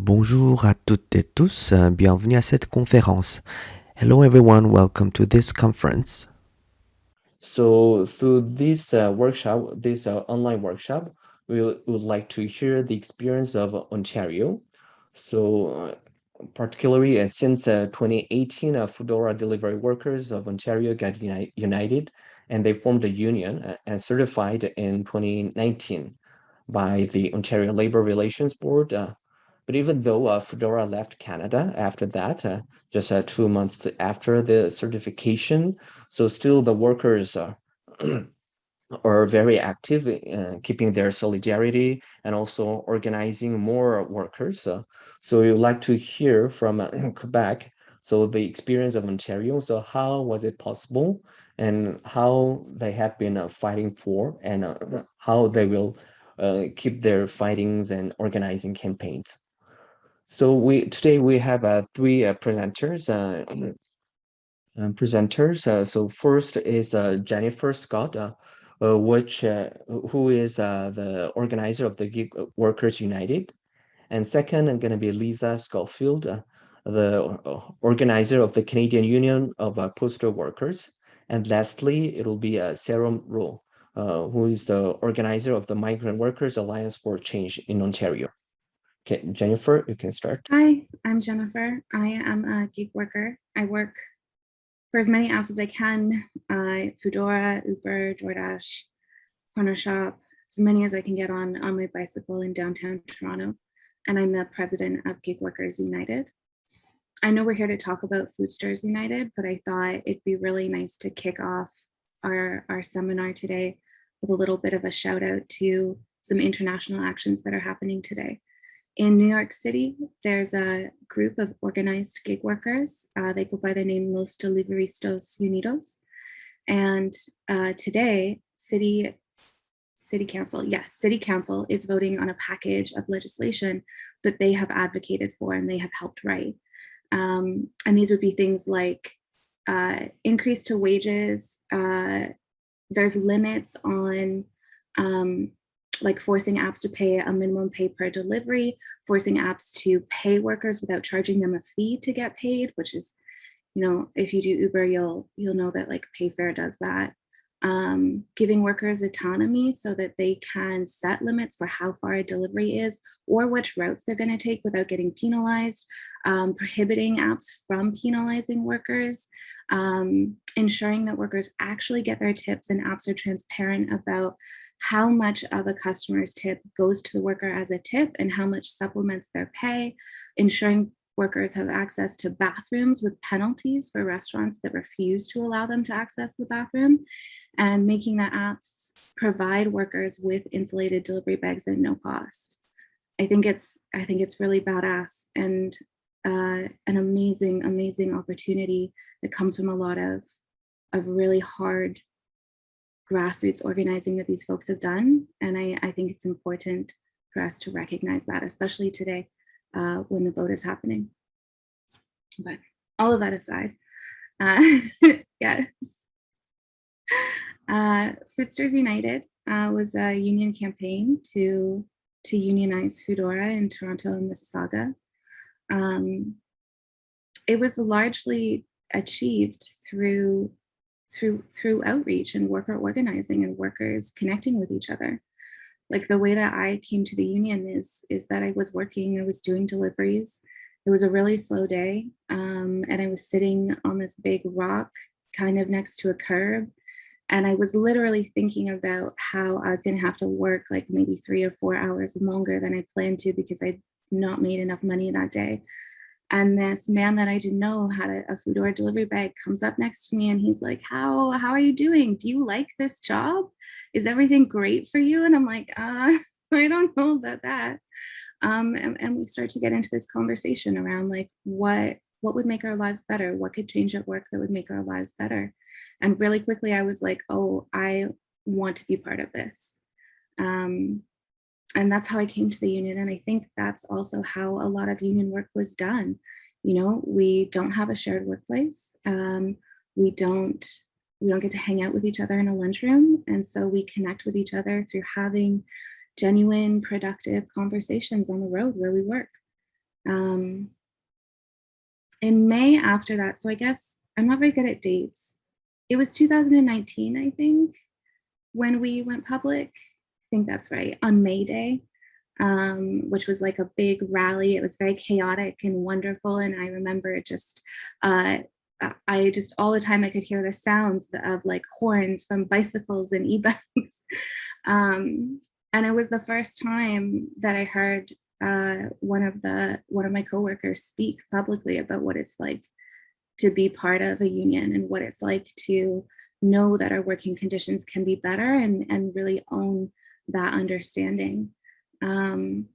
Bonjour à toutes et tous, bienvenue à cette conférence. Hello everyone, welcome to this conference. So through this workshop, this online workshop, would like to hear the experience of Ontario. So particularly since 2018, Foodora delivery workers of Ontario got united and they formed a union and certified in 2019 by the Ontario Labor Relations Board. But even though Foodora left Canada after that, just 2 months after the certification, so still the workers are very active, keeping their solidarity and also organizing more workers. So we would like to hear from Quebec, so the experience of Ontario. So how was it possible and how they have been fighting for and how they will keep their fightings and organizing campaigns. So today we have three presenters. So first is Jennifer Scott, who is the organizer of the Gig Workers United. And second, I'm going to be Liisa Scofield, the organizer of the Canadian Union of Postal Workers. And lastly, it will be Saerom, who is the organizer of the Migrant Workers Alliance for Change in Ontario. Okay, Jennifer, you can start. Hi, I'm Jennifer. I am a gig worker. I work for as many apps as I can, Foodora, Uber, DoorDash, Corner Shop, as many as I can get on my bicycle in downtown Toronto. And I'm the president of Gig Workers United. I know we're here to talk about Foodsters United, but I thought it'd be really nice to kick off our seminar today with a little bit of a shout out to some international actions that are happening today. In New York City, there's a group of organized gig workers. They go by the name Los Deliveristas Unidos. And today, City Council is voting on a package of legislation that they have advocated for and they have helped write. And these would be things like increase to wages. There's limits on like forcing apps to pay a minimum pay per delivery, forcing apps to pay workers without charging them a fee to get paid, which is, if you do Uber, you'll know that like Payfare does that. Giving workers autonomy so that they can set limits for how far a delivery is or which routes they're going to take without getting penalized, prohibiting apps from penalizing workers, ensuring that workers actually get their tips and apps are transparent about how much of a customer's tip goes to the worker as a tip and how much supplements their pay, ensuring workers have access to bathrooms with penalties for restaurants that refuse to allow them to access the bathroom, and making the apps provide workers with insulated delivery bags at no cost. I think it's really badass and an amazing opportunity that comes from a lot of really hard grassroots organizing that these folks have done. And I think it's important for us to recognize that, especially today when the vote is happening. But all of that aside, yes. Foodsters United was a union campaign to unionize Foodora in Toronto and Mississauga. It was largely achieved through outreach and worker organizing and workers connecting with each other. Like the way that I came to the union is that I was doing deliveries. It was a really slow day, and I was sitting on this big rock kind of next to a curb. And I was literally thinking about how I was going to have to work like maybe 3 or 4 hours longer than I planned to because I'd not made enough money that day. And this man that I didn't know had a Foodora delivery bag comes up next to me and he's like, how are you doing? Do you like this job? Is everything great for you? And I'm like, I don't know about that. And we start to get into this conversation around like what would make our lives better? What could change at work that would make our lives better? And really quickly, I was like, oh, I want to be part of this. And that's how I came to the union. And I think that's also how a lot of union work was done. We don't have a shared workplace. We don't get to hang out with each other in a lunchroom. And so we connect with each other through having genuine, productive conversations on the road where we work. In May after that, so I guess I'm not very good at dates. It was 2019, I think, when we went public. I think that's right, on May Day, which was like a big rally. It was very chaotic and wonderful. And I remember I just all the time I could hear the sounds of like horns from bicycles and e-bikes. And it was the first time that I heard one of my coworkers speak publicly about what it's like to be part of a union and what it's like to know that our working conditions can be better and really own that understanding. And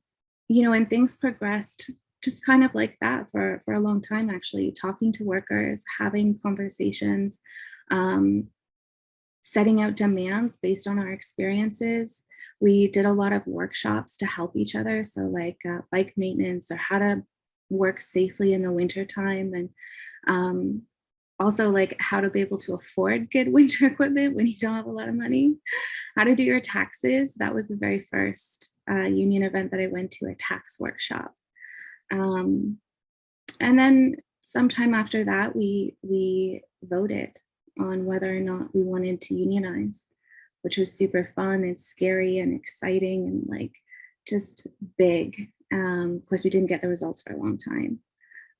things progressed just kind of like that for a long time, actually, talking to workers, having conversations, setting out demands based on our experiences. We did a lot of workshops to help each other. So like bike maintenance or how to work safely in the winter time, and also like how to be able to afford good winter equipment when you don't have a lot of money, how to do your taxes. That was the very first union event that I went to, a tax workshop. And then sometime after that, we voted on whether or not we wanted to unionize, which was super fun and scary and exciting and like just big. Of course, we didn't get the results for a long time.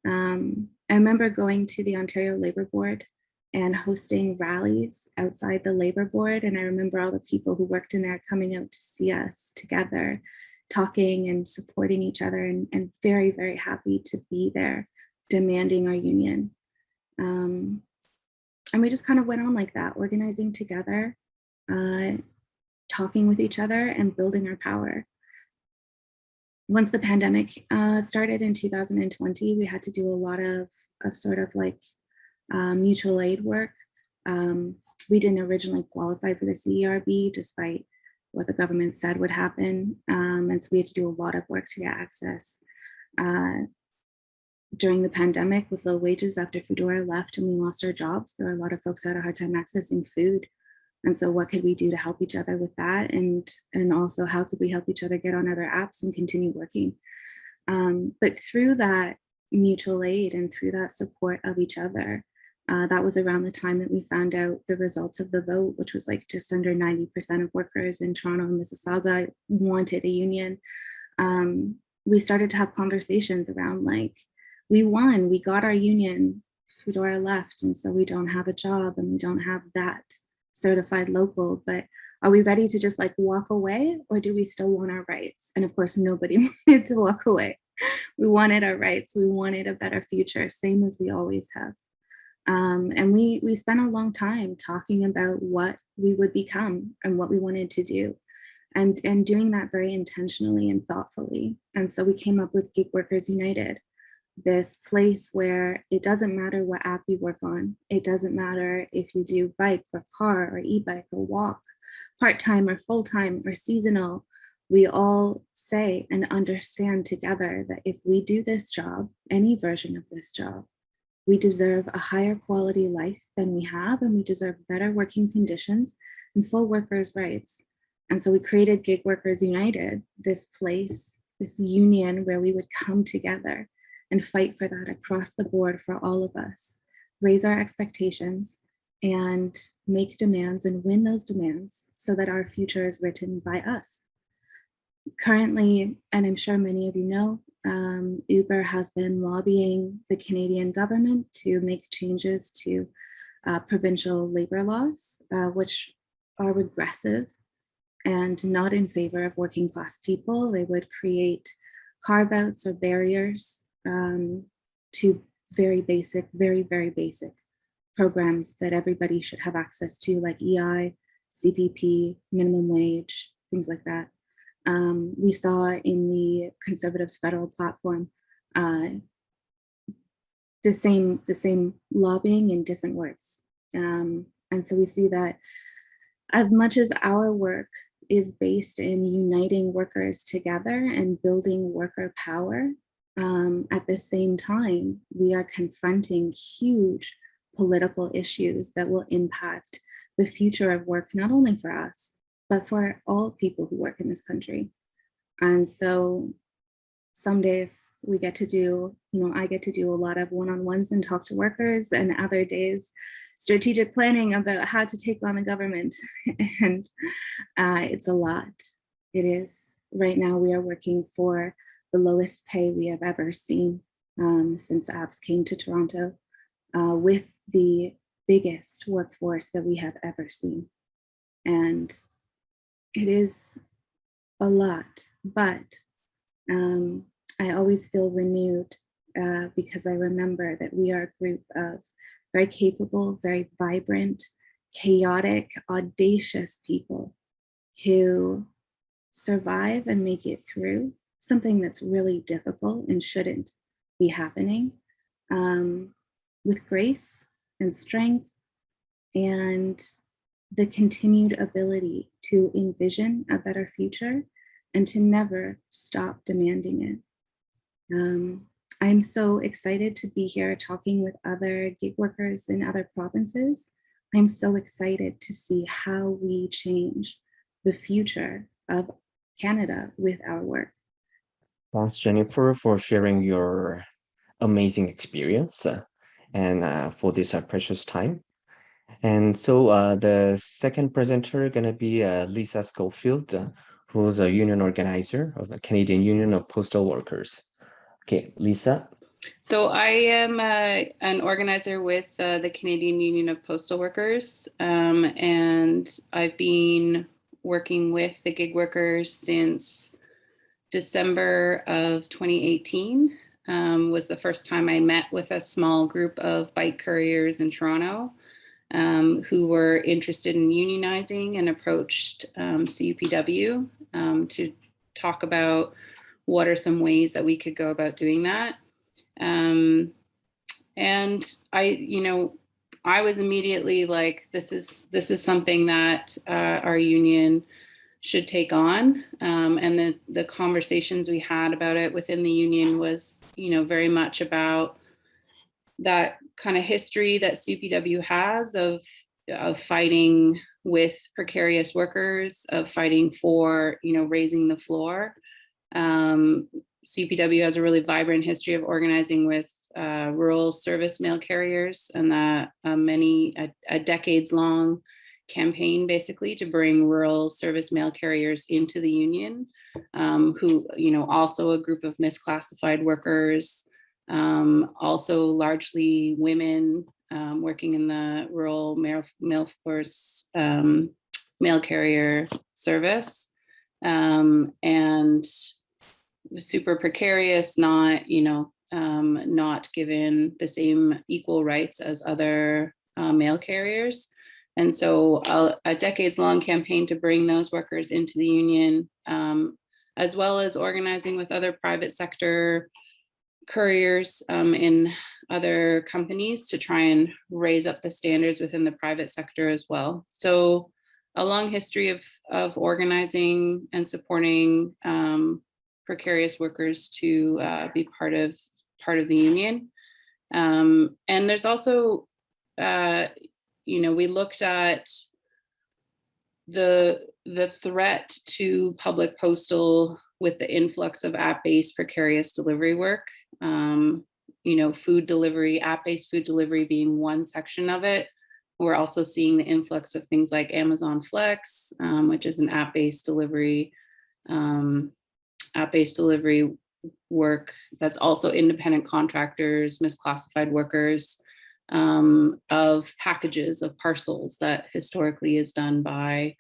I remember going to the Ontario Labour Board and hosting rallies outside the Labour Board. And I remember all the people who worked in there coming out to see us together, talking and supporting each other, and very, very happy to be there, demanding our union. And we just kind of went on like that, organizing together, talking with each other and building our power. Once the pandemic started in 2020, we had to do a lot of sort of like mutual aid work. We didn't originally qualify for the CERB despite what the government said would happen. And so we had to do a lot of work to get access. During the pandemic, with low wages after Foodora left and we lost our jobs, there were a lot of folks who had a hard time accessing food. And so what could we do to help each other with that? And also how could we help each other get on other apps and continue working? But through that mutual aid and through that support of each other, that was around the time that we found out the results of the vote, which was like just under 90% of workers in Toronto and Mississauga wanted a union. We started to have conversations around like, we won, we got our union, Foodora left, and so we don't have a job and we don't have that certified local, but are we ready to just like walk away, or do we still want our rights? And of course, nobody wanted to walk away. We wanted our rights. We wanted a better future, same as we always have. And we spent a long time talking about what we would become and what we wanted to do, and doing that very intentionally and thoughtfully. And so we came up with Gig Workers United, this place where it doesn't matter what app you work on. It doesn't matter if you do bike or car or e-bike or walk, part-time or full-time or seasonal. We all say and understand together that if we do this job, any version of this job, we deserve a higher quality life than we have, and we deserve better working conditions and full workers' rights. And so we created Gig Workers United, this place, this union where we would come together and fight for that across the board for all of us, raise our expectations and make demands and win those demands so that our future is written by us. Currently, and I'm sure many of you know, Uber has been lobbying the Canadian government to make changes to provincial labor laws, which are regressive and not in favor of working class people. They would create carve-outs or barriers to very basic, very, very basic programs that everybody should have access to, like EI, CPP, minimum wage, things like that. We saw in the Conservatives' federal platform the same lobbying in different words. And so we see that as much as our work is based in uniting workers together and building worker power, at the same time, we are confronting huge political issues that will impact the future of work, not only for us, but for all people who work in this country. And so some days we get to do, I get to do a lot of one-on-ones and talk to workers, and other days strategic planning about how to take on the government. And it's a lot. It is. Right now we are working for the lowest pay we have ever seen since apps came to Toronto, with the biggest workforce that we have ever seen. And it is a lot, but I always feel renewed because I remember that we are a group of very capable, very vibrant, chaotic, audacious people who survive and make it through something that's really difficult and shouldn't be happening, with grace and strength and the continued ability to envision a better future and to never stop demanding it. I'm so excited to be here talking with other gig workers in other provinces. I'm so excited to see how we change the future of Canada with our work. Thanks, Jennifer, for sharing your amazing experience and for this precious time. And so the second presenter going to be Liisa Scofield, who's a union organizer of the Canadian Union of Postal Workers. Okay, Liisa. So I am an organizer with the Canadian Union of Postal Workers, and I've been working with the gig workers since December of 2018. Was the first time I met with a small group of bike couriers in Toronto who were interested in unionizing and approached CUPW to talk about what are some ways that we could go about doing that. And I was immediately like, this is something that our union should take on. And the conversations we had about it within the union was, very much about that kind of history that CUPW has of fighting with precarious workers, of fighting for, raising the floor. CUPW has a really vibrant history of organizing with rural service mail carriers, and that a decades-long campaign basically to bring rural service mail carriers into the union, who, also a group of misclassified workers, also largely women working in the rural mail force mail carrier service, and super precarious, not given the same equal rights as other mail carriers. And so a decades-long campaign to bring those workers into the union, as well as organizing with other private sector couriers in other companies to try and raise up the standards within the private sector as well. So a long history of organizing and supporting precarious workers to be part of the union. And there's also, we looked at the threat to public postal with the influx of app-based precarious delivery work. Food delivery, app-based food delivery being one section of it. We're also seeing the influx of things like Amazon Flex, which is an app-based delivery work that's also independent contractors, misclassified workers, of packages, of parcels that historically is done by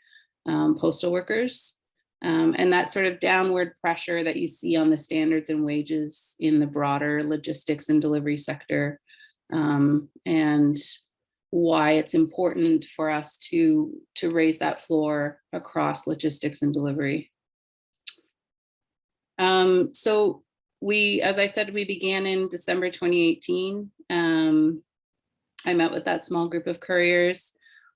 postal workers. And that sort of downward pressure that you see on the standards and wages in the broader logistics and delivery sector, and why it's important for us to raise that floor across logistics and delivery. So as I said, we began in December 2018. I met with that small group of couriers.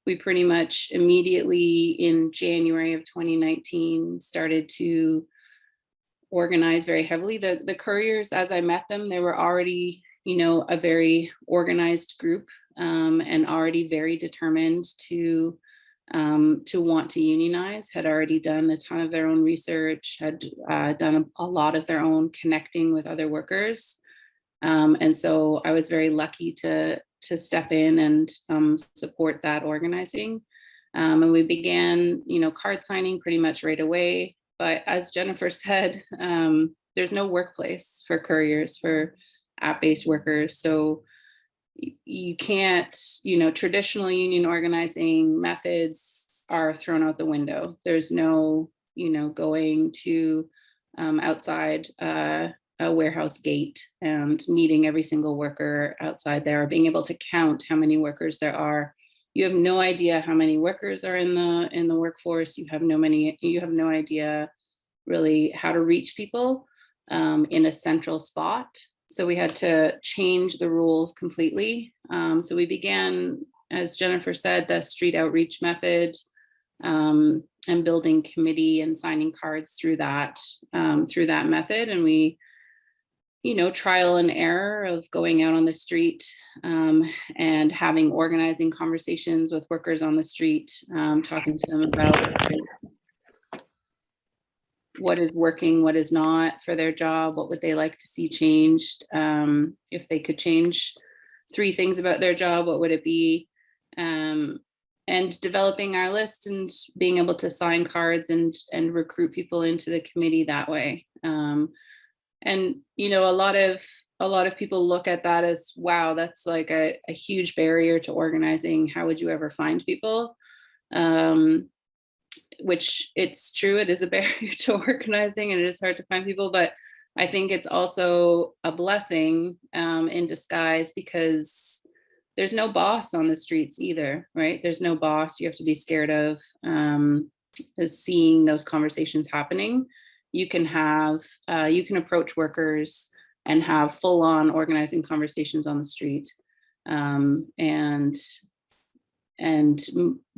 We pretty much immediately in January of 2019 started to organize very heavily. The couriers, as I met them, they were already, a very organized group, and already very determined to to want to unionize, had already done a ton of their own research, had done a lot of their own connecting with other workers. And so I was very lucky to step in and support that organizing. And we began, card signing pretty much right away. But as Jennifer said, there's no workplace for couriers, for app-based workers. So you can't, traditional union organizing methods are thrown out the window. There's no, going to outside a warehouse gate and meeting every single worker outside there, or being able to count how many workers there are. You have no idea how many workers are in the workforce. You have no idea really how to reach people in a central spot. So we had to change the rules completely. So we began, as Jennifer said, the street outreach method, and building committee and signing cards through that method. And we, trial and error of going out on the street and having organizing conversations with workers on the street, talking to them about what is working, what is not for their job, what would they like to see changed. If they could change 3 things about their job, what would it be? And developing our list and being able to sign cards and recruit people into the committee that way. And a lot of people look at that as, wow, that's like a huge barrier to organizing. How would you ever find people? Which it's true, it is a barrier to organizing and it is hard to find people, but I think it's also a blessing in disguise, because there's no boss on the streets either, right? There's no boss you have to be scared of seeing those conversations happening. You can approach workers and have full-on organizing conversations on the street, and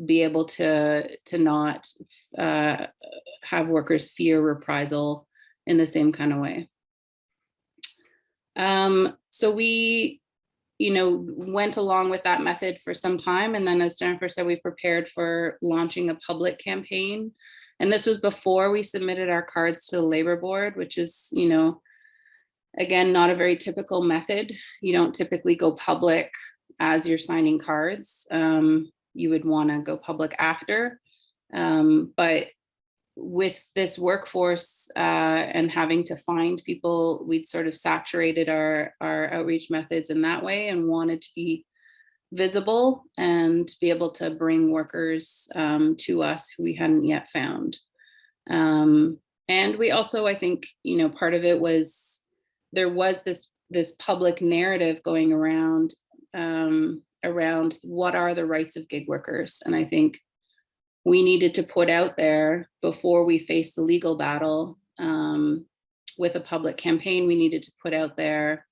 be able to not have workers fear reprisal in the same kind of way. So we, went along with that method for some time. And then, as Jennifer said, we prepared for launching a public campaign. And this was before we submitted our cards to the labor board, which is, again, not a very typical method. You don't typically go public as you're signing cards. You would want to go public after. But with this workforce and having to find people, we'd sort of saturated our outreach methods in that way and wanted to be visible and be able to bring workers to us who we hadn't yet found. And we also, I think, part of it was there was this public narrative going around what are the rights of gig workers. And I think we needed to put out there, before we face the legal battle with a public campaign, we needed to put out there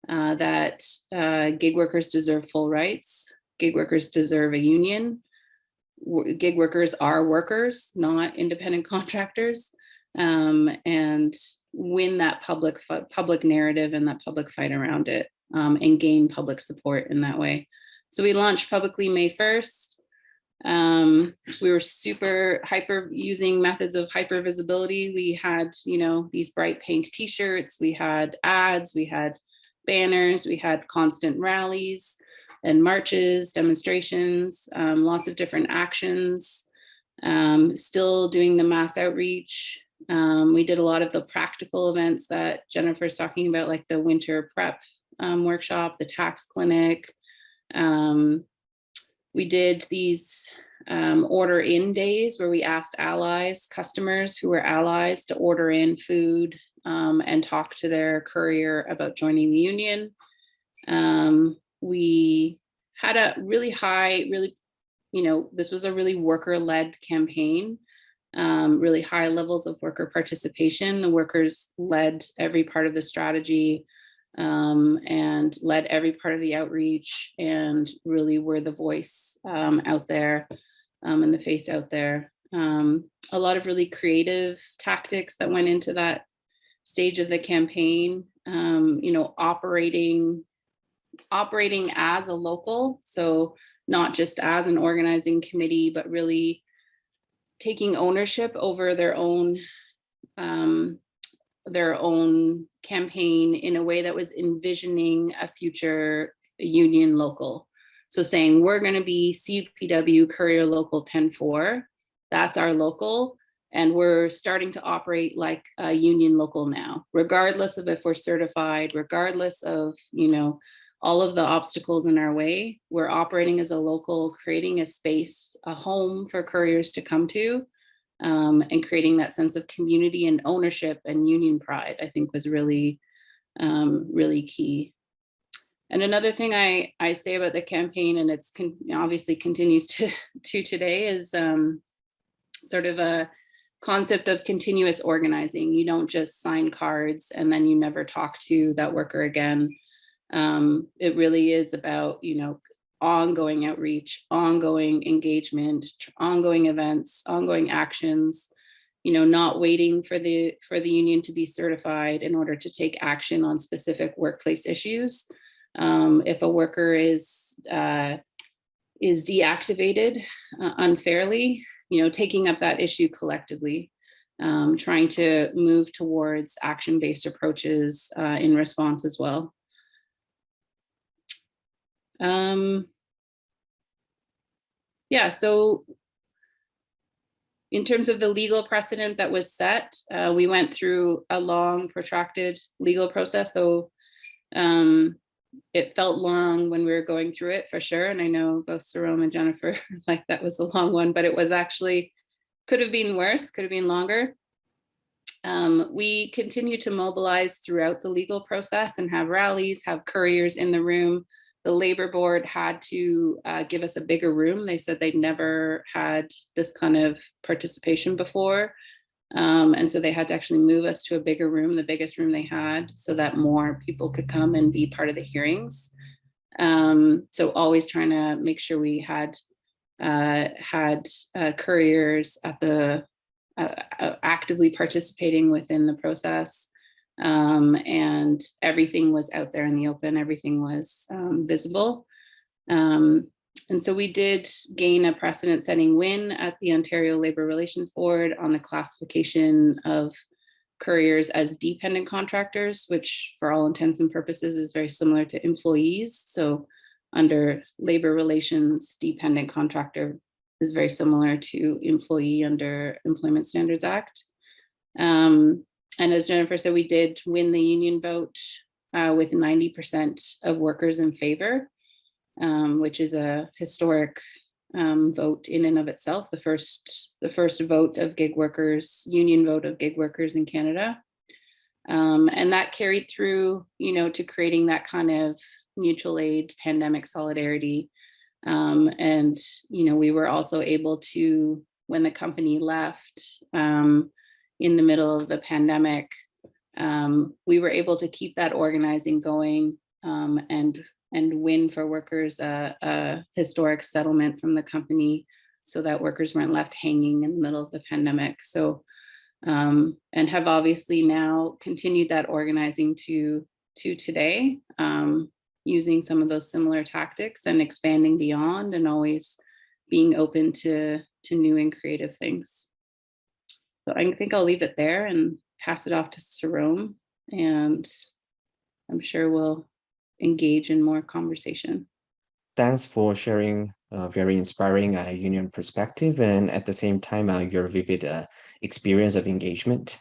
that gig workers deserve full rights. Gig workers deserve a union. Gig workers are workers, not independent contractors, and win that public narrative and that public fight around it, and gain public support in that way. So we launched publicly May 1st. We were super hyper using methods of hyper visibility. We had, these bright pink t-shirts, we had ads, we had banners, we had constant rallies and marches, demonstrations, lots of different actions, still doing the mass outreach. We did a lot of the practical events that Jennifer's talking about, like the winter prep workshop, the tax clinic. We did these order in days where we asked customers who were allies, to order in food and talk to their courier about joining the union. We had a really high, this was a really worker-led campaign, really high levels of worker participation. The workers led every part of the strategy and led every part of the outreach, and really were the voice out there and the face out there. A lot of really creative tactics that went into that stage of the campaign, operating as a local. So not just as an organizing committee, but really taking ownership over their own campaign in a way that was envisioning a future union local. So saying we're going to be CPW Courier Local 10-4, that's our local, and we're starting to operate like a union local now, regardless of if we're certified, regardless of, you know, all of the obstacles in our way. We're operating as a local, creating a space, a home for couriers to come to, and creating that sense of community and ownership and union pride, I think was really, really key. And another thing I say about the campaign, and it's obviously continues to today, is sort of a concept of continuous organizing. You don't just sign cards and then you never talk to that worker again. It really is about, you know, ongoing outreach, ongoing engagement, ongoing events, ongoing actions, you know, not waiting for the union to be certified in order to take action on specific workplace issues. If a worker is deactivated unfairly, you know, taking up that issue collectively, trying to move towards action-based approaches in response as well. Yeah, so in terms of the legal precedent that was set, we went through a long, protracted legal process, though it felt long when we were going through it, for sure. And I know both Saerom and Jennifer, like, that was a long one, but it was actually, could have been worse, could have been longer. We continue to mobilize throughout the legal process and have rallies, have couriers in the room. The labor board had to give us a bigger room. They said they'd never had this kind of participation before. And so they had to actually move us to a bigger room, the biggest room they had, so that more people could come and be part of the hearings. So always trying to make sure we had couriers at the actively participating within the process. And everything was out there in the open, everything was visible. And so we did gain a precedent-setting win at the Ontario Labour Relations Board on the classification of couriers as dependent contractors, which for all intents and purposes is very similar to employees. So under labor relations, dependent contractor is very similar to employee under Employment Standards Act. And as Jennifer said, we did win the union vote with 90% of workers in favor, which is a historic vote in and of itself, the first vote of gig workers, union vote of gig workers in Canada. And that carried through, you know, to creating that kind of mutual aid pandemic solidarity. And, you know, we were also able to, when the company left in the middle of the pandemic, we were able to keep that organizing going and win for workers a historic settlement from the company so that workers weren't left hanging in the middle of the pandemic. So, and have obviously now continued that organizing to today, using some of those similar tactics and expanding beyond and always being open to new and creative things. So I think I'll leave it there and pass it off to Saerom, and I'm sure we'll engage in more conversation. Thanks for sharing a very inspiring union perspective and at the same time your vivid experience of engagement.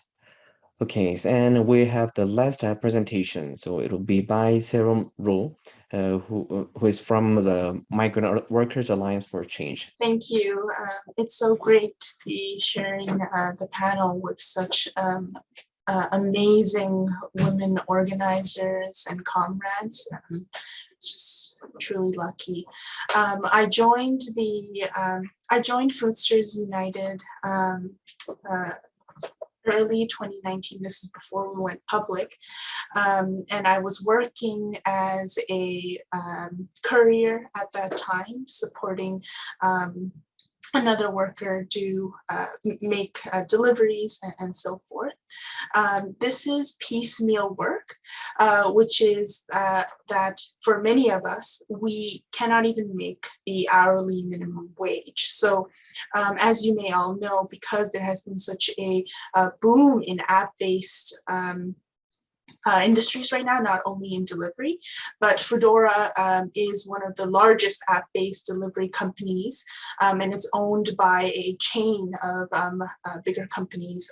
Okay, and we have the last presentation. So it'll be by Saerom, who is from the Migrant Workers Alliance for Change. Thank you. It's so great to be sharing the panel with such amazing women organizers and comrades. Just truly lucky. I joined Foodsters United early 2019. This is before we went public, and I was working as a courier at that time, supporting another worker do make deliveries and so forth. This is piecemeal work, which is that for many of us, we cannot even make the hourly minimum wage. So as you may all know, because there has been such a boom in app-based industries right now, not only in delivery, but Foodora is one of the largest app-based delivery companies, and it's owned by a chain of bigger companies.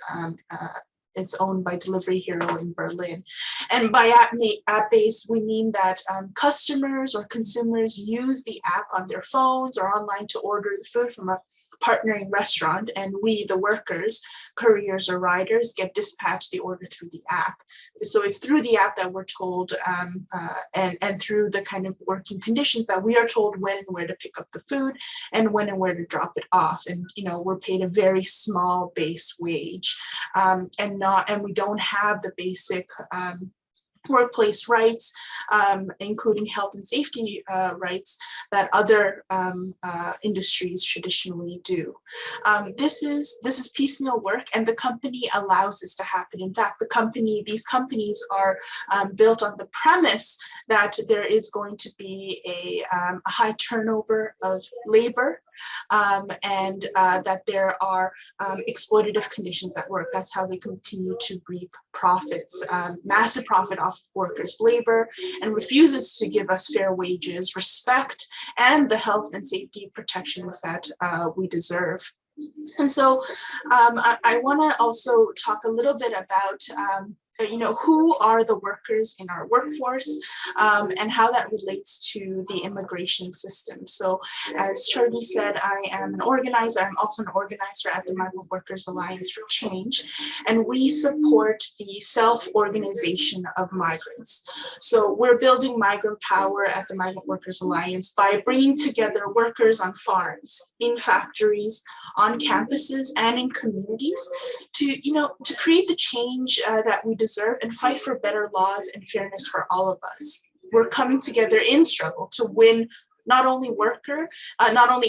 It's owned by Delivery Hero in Berlin. And by app-based, we mean that customers or consumers use the app on their phones or online to order the food from a partnering restaurant, and we, the workers, couriers or riders, get dispatched the order through the app. So it's through the app that we're told, and through the kind of working conditions that we are told when and where to pick up the food and when and where to drop it off. And we're paid a very small base wage, and we don't have the basic workplace rights, including health and safety rights that other industries traditionally do. This is piecemeal work, and the company allows this to happen. In fact, these companies are built on the premise that there is going to be a high turnover of labor, and that there are exploitative conditions at work. That's how they continue to reap profits, massive profit off of workers' labor, and refuses to give us fair wages, respect, and the health and safety protections that we deserve. And so I want to also talk a little bit about who are the workers in our workforce, and how that relates to the immigration system. So as Cheolki said, I am an organizer. I'm also an organizer at the Migrant Workers Alliance for Change, and we support the self-organization of migrants. So we're building migrant power at the Migrant Workers Alliance by bringing together workers on farms, in factories, on campuses, and in communities to create the change that we deserve and fight for better laws and fairness for all of us. We're coming together in struggle to win not only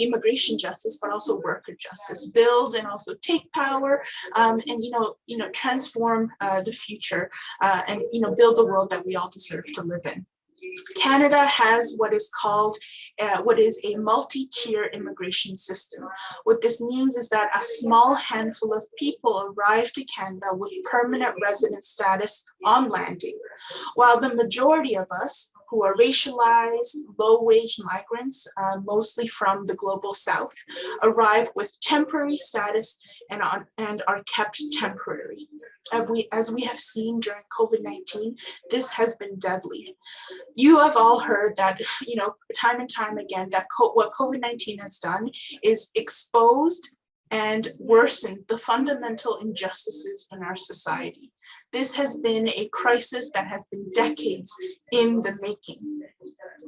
immigration justice, but also worker justice, build and also take power, and transform the future, and build the world that we all deserve to live in. Canada has what is a multi-tier immigration system. What this means is that a small handful of people arrive to Canada with permanent resident status on landing, while the majority of us, who are racialized, low-wage migrants, mostly from the global south, arrive with temporary status and are kept temporary. As we have seen during COVID-19, this has been deadly. You have all heard that, time and time again, that what COVID-19 has done is exposed and worsened the fundamental injustices in our society. This has been a crisis that has been decades in the making.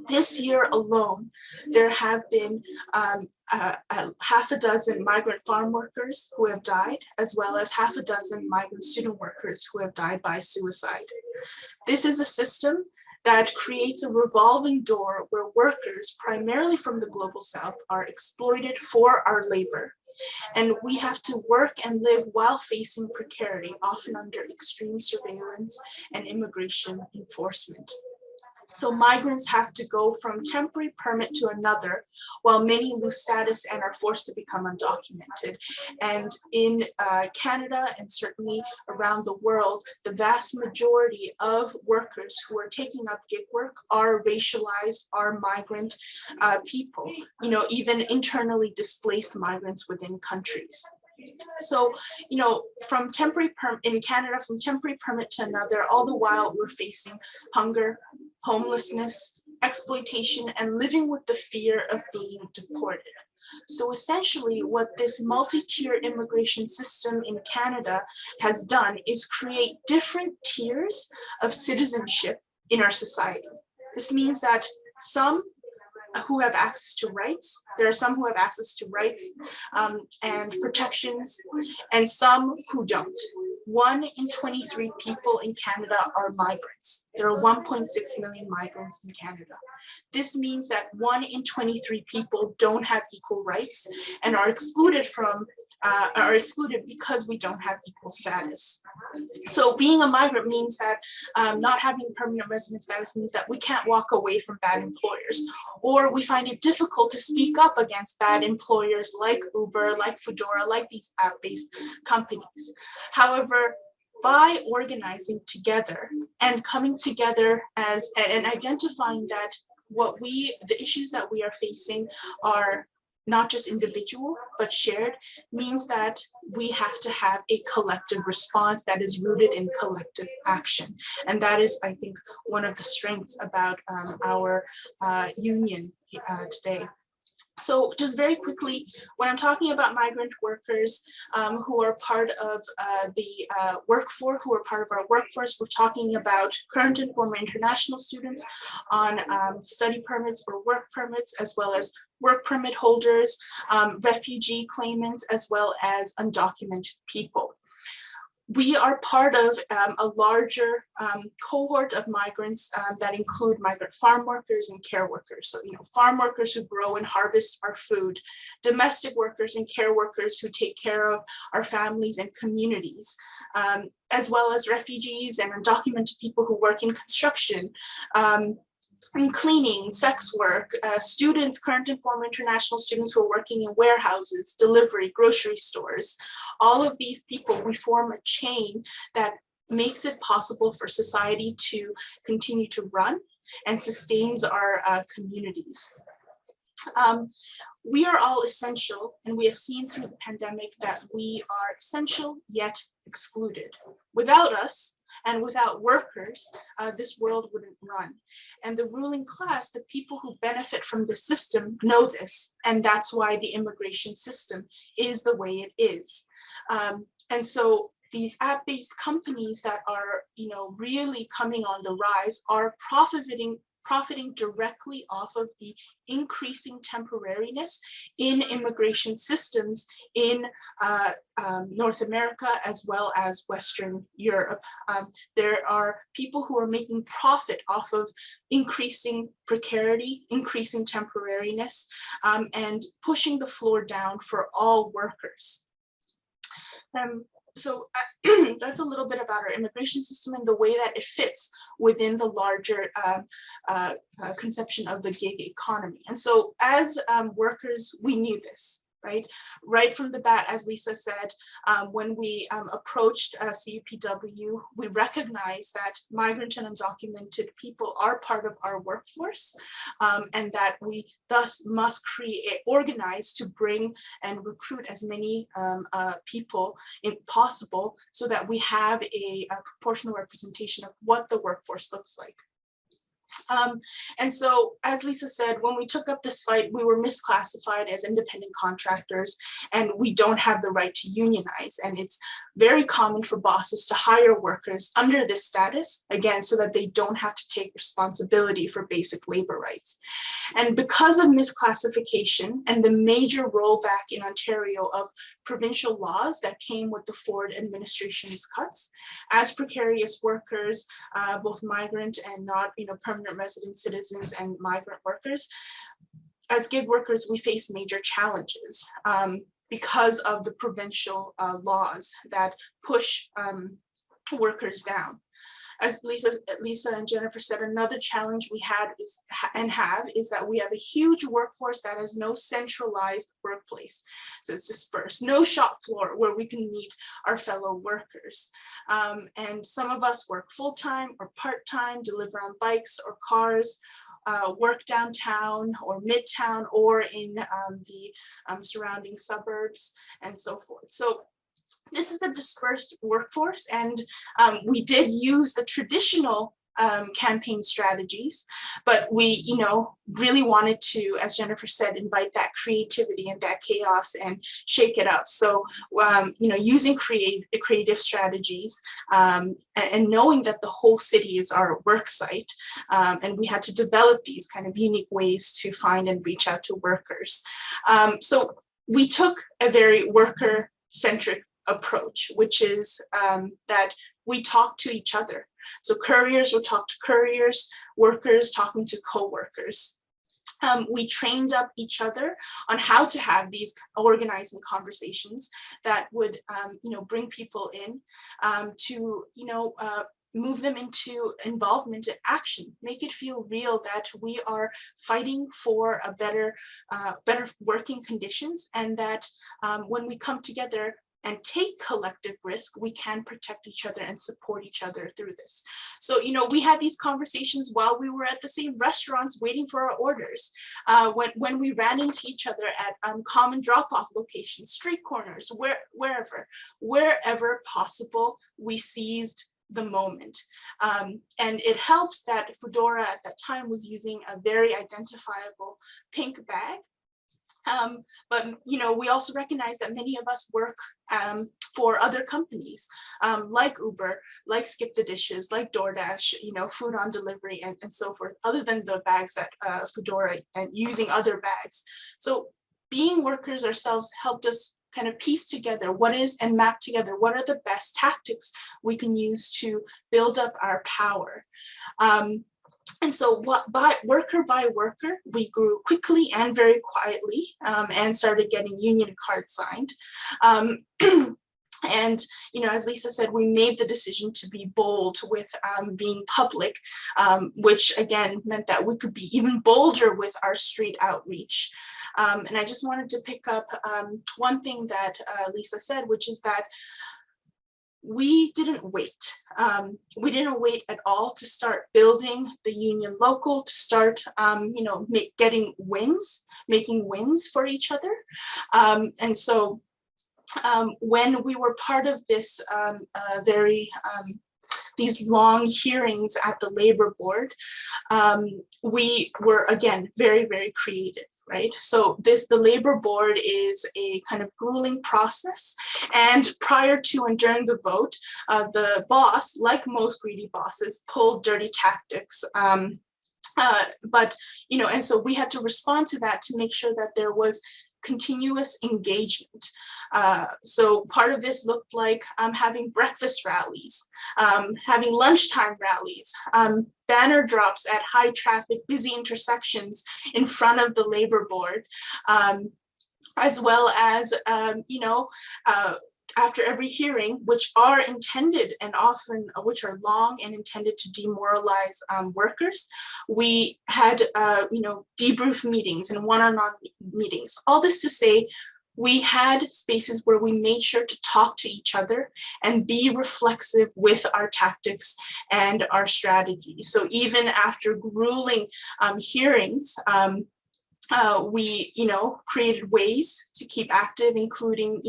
This year alone, there have been half a dozen migrant farm workers who have died, as well as half a dozen migrant student workers who have died by suicide. This is a system that creates a revolving door where workers, primarily from the global south, are exploited for our labor. And we have to work and live while facing precarity, often under extreme surveillance and immigration enforcement. So migrants have to go from temporary permit to another, while many lose status and are forced to become undocumented. And in Canada, and certainly around the world, the vast majority of workers who are taking up gig work are racialized, are migrant people, even internally displaced migrants within countries. So, from temporary in Canada, from temporary permit to another, all the while we're facing hunger, homelessness, exploitation, and living with the fear of being deported. So essentially what this multi-tier immigration system in Canada has done is create different tiers of citizenship in our society. This means that some who have access to rights, there are some who have access to rights and protections, and some who don't. 1 in 23 people in Canada are migrants. There are 1.6 million migrants in Canada. This means that 1 in 23 people don't have equal rights and are excluded because we don't have equal status. So being a migrant means that not having permanent resident status means that we can't walk away from bad employers, or we find it difficult to speak up against bad employers like Uber, like Foodora, like these app-based companies. However, by organizing together and coming together and identifying that the issues that we are facing are not just individual, but shared, means that we have to have a collective response that is rooted in collective action. And that is, I think, one of the strengths about our union today. So just very quickly, when I'm talking about migrant workers who are part of the workforce, who are part of our workforce, we're talking about current and former international students on study permits or work permits, as well as work permit holders, refugee claimants, as well as undocumented people. We are part of a larger cohort of migrants that include migrant farm workers and care workers. So, farm workers who grow and harvest our food, domestic workers and care workers who take care of our families and communities, as well as refugees and undocumented people who work in construction, in cleaning, sex work, students, current and former international students who are working in warehouses, delivery, grocery stores. All of these people, we form a chain that makes it possible for society to continue to run and sustains our communities. We are all essential, and we have seen through the pandemic that we are essential yet excluded. Without us, and without workers, this world wouldn't run. And the ruling class, the people who benefit from the system, know this. And that's why the immigration system is the way it is. And so these app-based companies that are, really coming on the rise are profiting directly off of the increasing temporariness in immigration systems in North America as well as Western Europe. There are people who are making profit off of increasing precarity, increasing temporariness, and pushing the floor down for all workers. So that's a little bit about our immigration system and the way that it fits within the larger conception of the gig economy. And so as workers, we knew this, right? Right from the bat, as Liisa said, when we approached CUPW, we recognized that migrant and undocumented people are part of our workforce, and that we thus must organize to bring and recruit as many people possible so that we have a proportional representation of what the workforce looks like. And so, as Liisa said, when we took up this fight, we were misclassified as independent contractors, and we don't have the right to unionize. And it's very common for bosses to hire workers under this status, again, so that they don't have to take responsibility for basic labor rights. And because of misclassification and the major rollback in Ontario of provincial laws that came with the Ford administration's cuts, as precarious workers, both migrant and not permanent resident citizens and migrant workers, as gig workers, we face major challenges because of the provincial laws that push workers down. As Liisa and Jennifer said, another challenge we had is that we have a huge workforce that has no centralized workplace. So it's dispersed, no shop floor where we can meet our fellow workers. And some of us work full-time or part-time, deliver on bikes or cars, work downtown or midtown or in the surrounding suburbs and so forth. So this is a dispersed workforce, and we did use the traditional campaign strategies, but we, really wanted to, as Jennifer said, invite that creativity and that chaos and shake it up. So, using creative strategies and knowing that the whole city is our work site, and we had to develop these kind of unique ways to find and reach out to workers. So we took a very worker-centric approach, which is that we talk to each other. So couriers will talk to couriers, workers talking to co-workers. We trained up each other on how to have these organizing conversations that would, bring people in to, move them into involvement and action, make it feel real that we are fighting for a better working conditions, and that when we come together and take collective risk, we can protect each other and support each other through this. So, we had these conversations while we were at the same restaurants waiting for our orders, when we ran into each other at common drop-off locations, street corners, wherever possible, we seized the moment. And it helps that Foodora at that time was using a very identifiable pink bag. But we also recognize that many of us work for other companies like Uber, like Skip the Dishes, like DoorDash, food on delivery, and so forth, other than the bags that Foodora, and using other bags. So being workers ourselves helped us kind of piece together and map together what are the best tactics we can use to build up our power. And so by worker, we grew quickly and very quietly, and started getting union cards signed. And, as Liisa said, we made the decision to be bold with being public, which again meant that we could be even bolder with our street outreach. And I just wanted to pick up one thing that Liisa said, which is that we didn't wait. We didn't wait at all to start building the union local, to start, making wins for each other. And so when we were part of this these long hearings at the labor board, we were, again, very, very creative, right? So the labor board is a kind of grueling process. And prior to and during the vote, the boss, like most greedy bosses, pulled dirty tactics. But, and so we had to respond to that to make sure that there was continuous engagement. So part of this looked like having breakfast rallies, having lunchtime rallies, banner drops at high traffic, busy intersections in front of the labor board, as well as, after every hearing, which are intended and often, which are long and intended to demoralize workers, we had, debrief meetings and one-on-one meetings. All this to say, we had spaces where we made sure to talk to each other and be reflexive with our tactics and our strategy. So even after grueling hearings, we, created ways to keep active, including,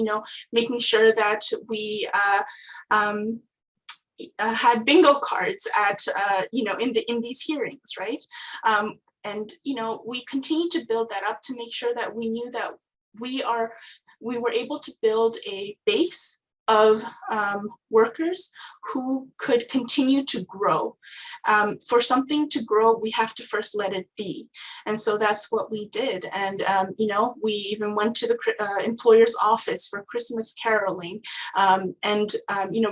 making sure that we had bingo cards at, in these hearings, right? And, we continue to build that up to make sure that we knew that we were able to build a base of workers who could continue to grow. For something to grow, we have to first let it be. And so that's what we did. And, we even went to the employer's office for Christmas caroling, and,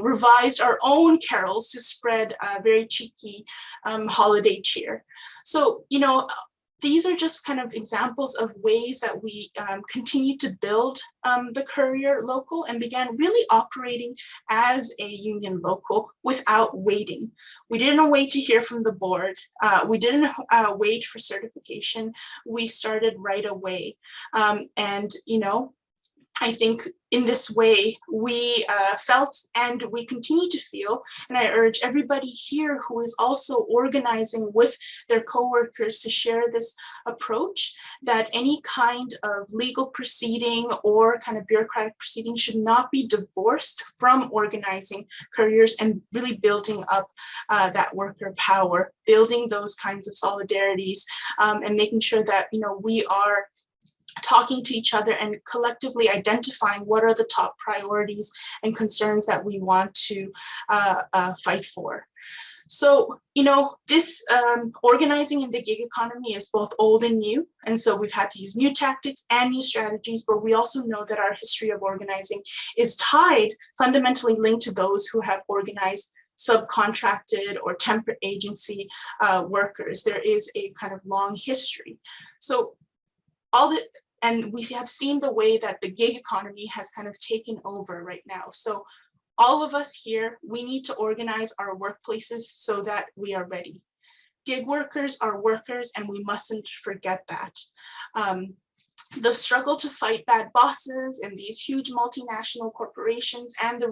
revised our own carols to spread very cheeky holiday cheer. So, these are just kind of examples of ways that we continue to build the Courier local and began really operating as a union local without waiting. We didn't wait to hear from the board. We didn't wait for certification. We started right away. And, I think in this way, we felt and we continue to feel, and I urge everybody here who is also organizing with their coworkers to share this approach, that any kind of legal proceeding or kind of bureaucratic proceeding should not be divorced from organizing couriers and really building up that worker power, building those kinds of solidarities, and making sure that, we are talking to each other and collectively identifying what are the top priorities and concerns that we want to fight for. So, this organizing in the gig economy is both old and new. And so we've had to use new tactics and new strategies, but we also know that our history of organizing is fundamentally linked to those who have organized subcontracted or temporary agency workers. There is a kind of long history. So and we have seen the way that the gig economy has kind of taken over right now. So all of us here, we need to organize our workplaces so that we are ready. Gig workers are workers, and we mustn't forget that. The struggle to fight bad bosses and these huge multinational corporations and the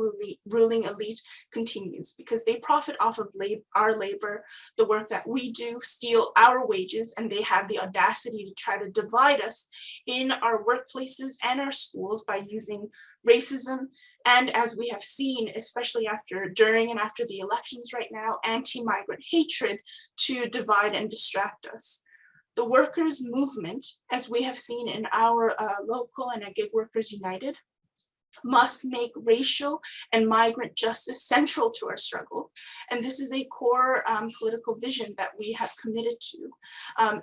ruling elite continues because they profit off of our labor, the work that we do, steal our wages, and they have the audacity to try to divide us in our workplaces and our schools by using racism. And as we have seen, especially during and after the elections right now, anti-migrant hatred to divide and distract us. The workers' movement, as we have seen in our local and at Gig Workers United, must make racial and migrant justice central to our struggle. And this is a core political vision that we have committed to.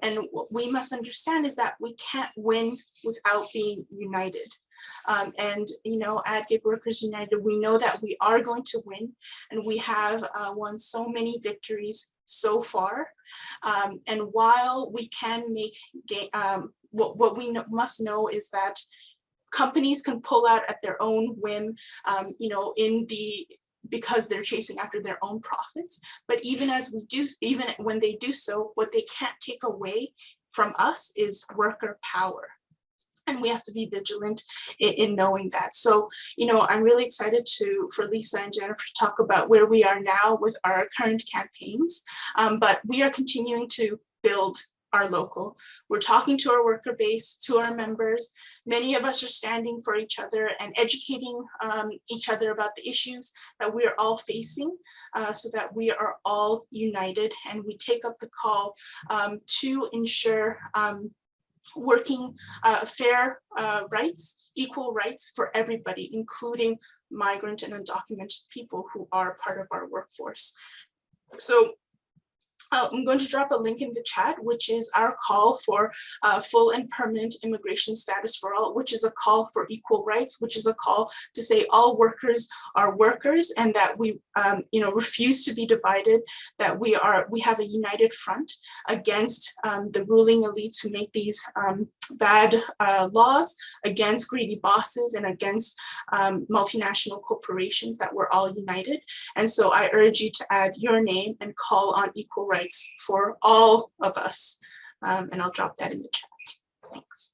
And what we must understand is that we can't win without being united. And at Gig Workers United, we know that we are going to win, and we have won so many victories so far. And while we can make what we must know is that companies can pull out at their own whim, because they're chasing after their own profits. But even when they do so, what they can't take away from us is worker power. And we have to be vigilant in knowing that. So, I'm really excited for Liisa and Jennifer to talk about where we are now with our current campaigns. But we are continuing to build our local. We're talking to our worker base, to our members. Many of us are standing for each other and educating each other about the issues that we are all facing, so that we are all united, and we take up the call to ensure working fair rights, equal rights for everybody, including migrant and undocumented people who are part of our workforce. So I'm going to drop a link in the chat, which is our call for full and permanent immigration status for all, which is a call for equal rights, which is a call to say all workers are workers, and that we refuse to be divided, that we have a united front against the ruling elites who make these bad laws, against greedy bosses, and against multinational corporations, that we're all united. And so I urge you to add your name and call on equal rights for all of us. And I'll drop that in the chat. Thanks.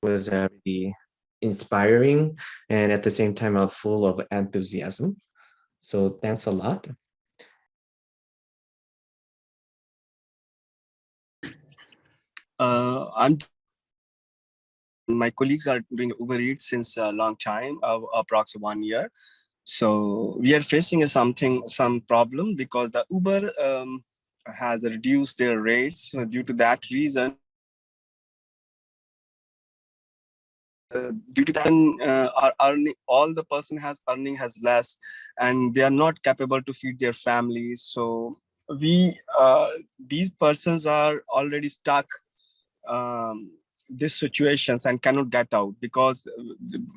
It was really inspiring and at the same time full of enthusiasm. So thanks a lot. My colleagues are doing Uber Eats since a long time, approximately 1 year. So we are facing some problem because the Uber has reduced their rates. So due to that reason, are earning, all the person has earning has less, and they are not capable to feed their families. So these persons are already stuck these situations and cannot get out, because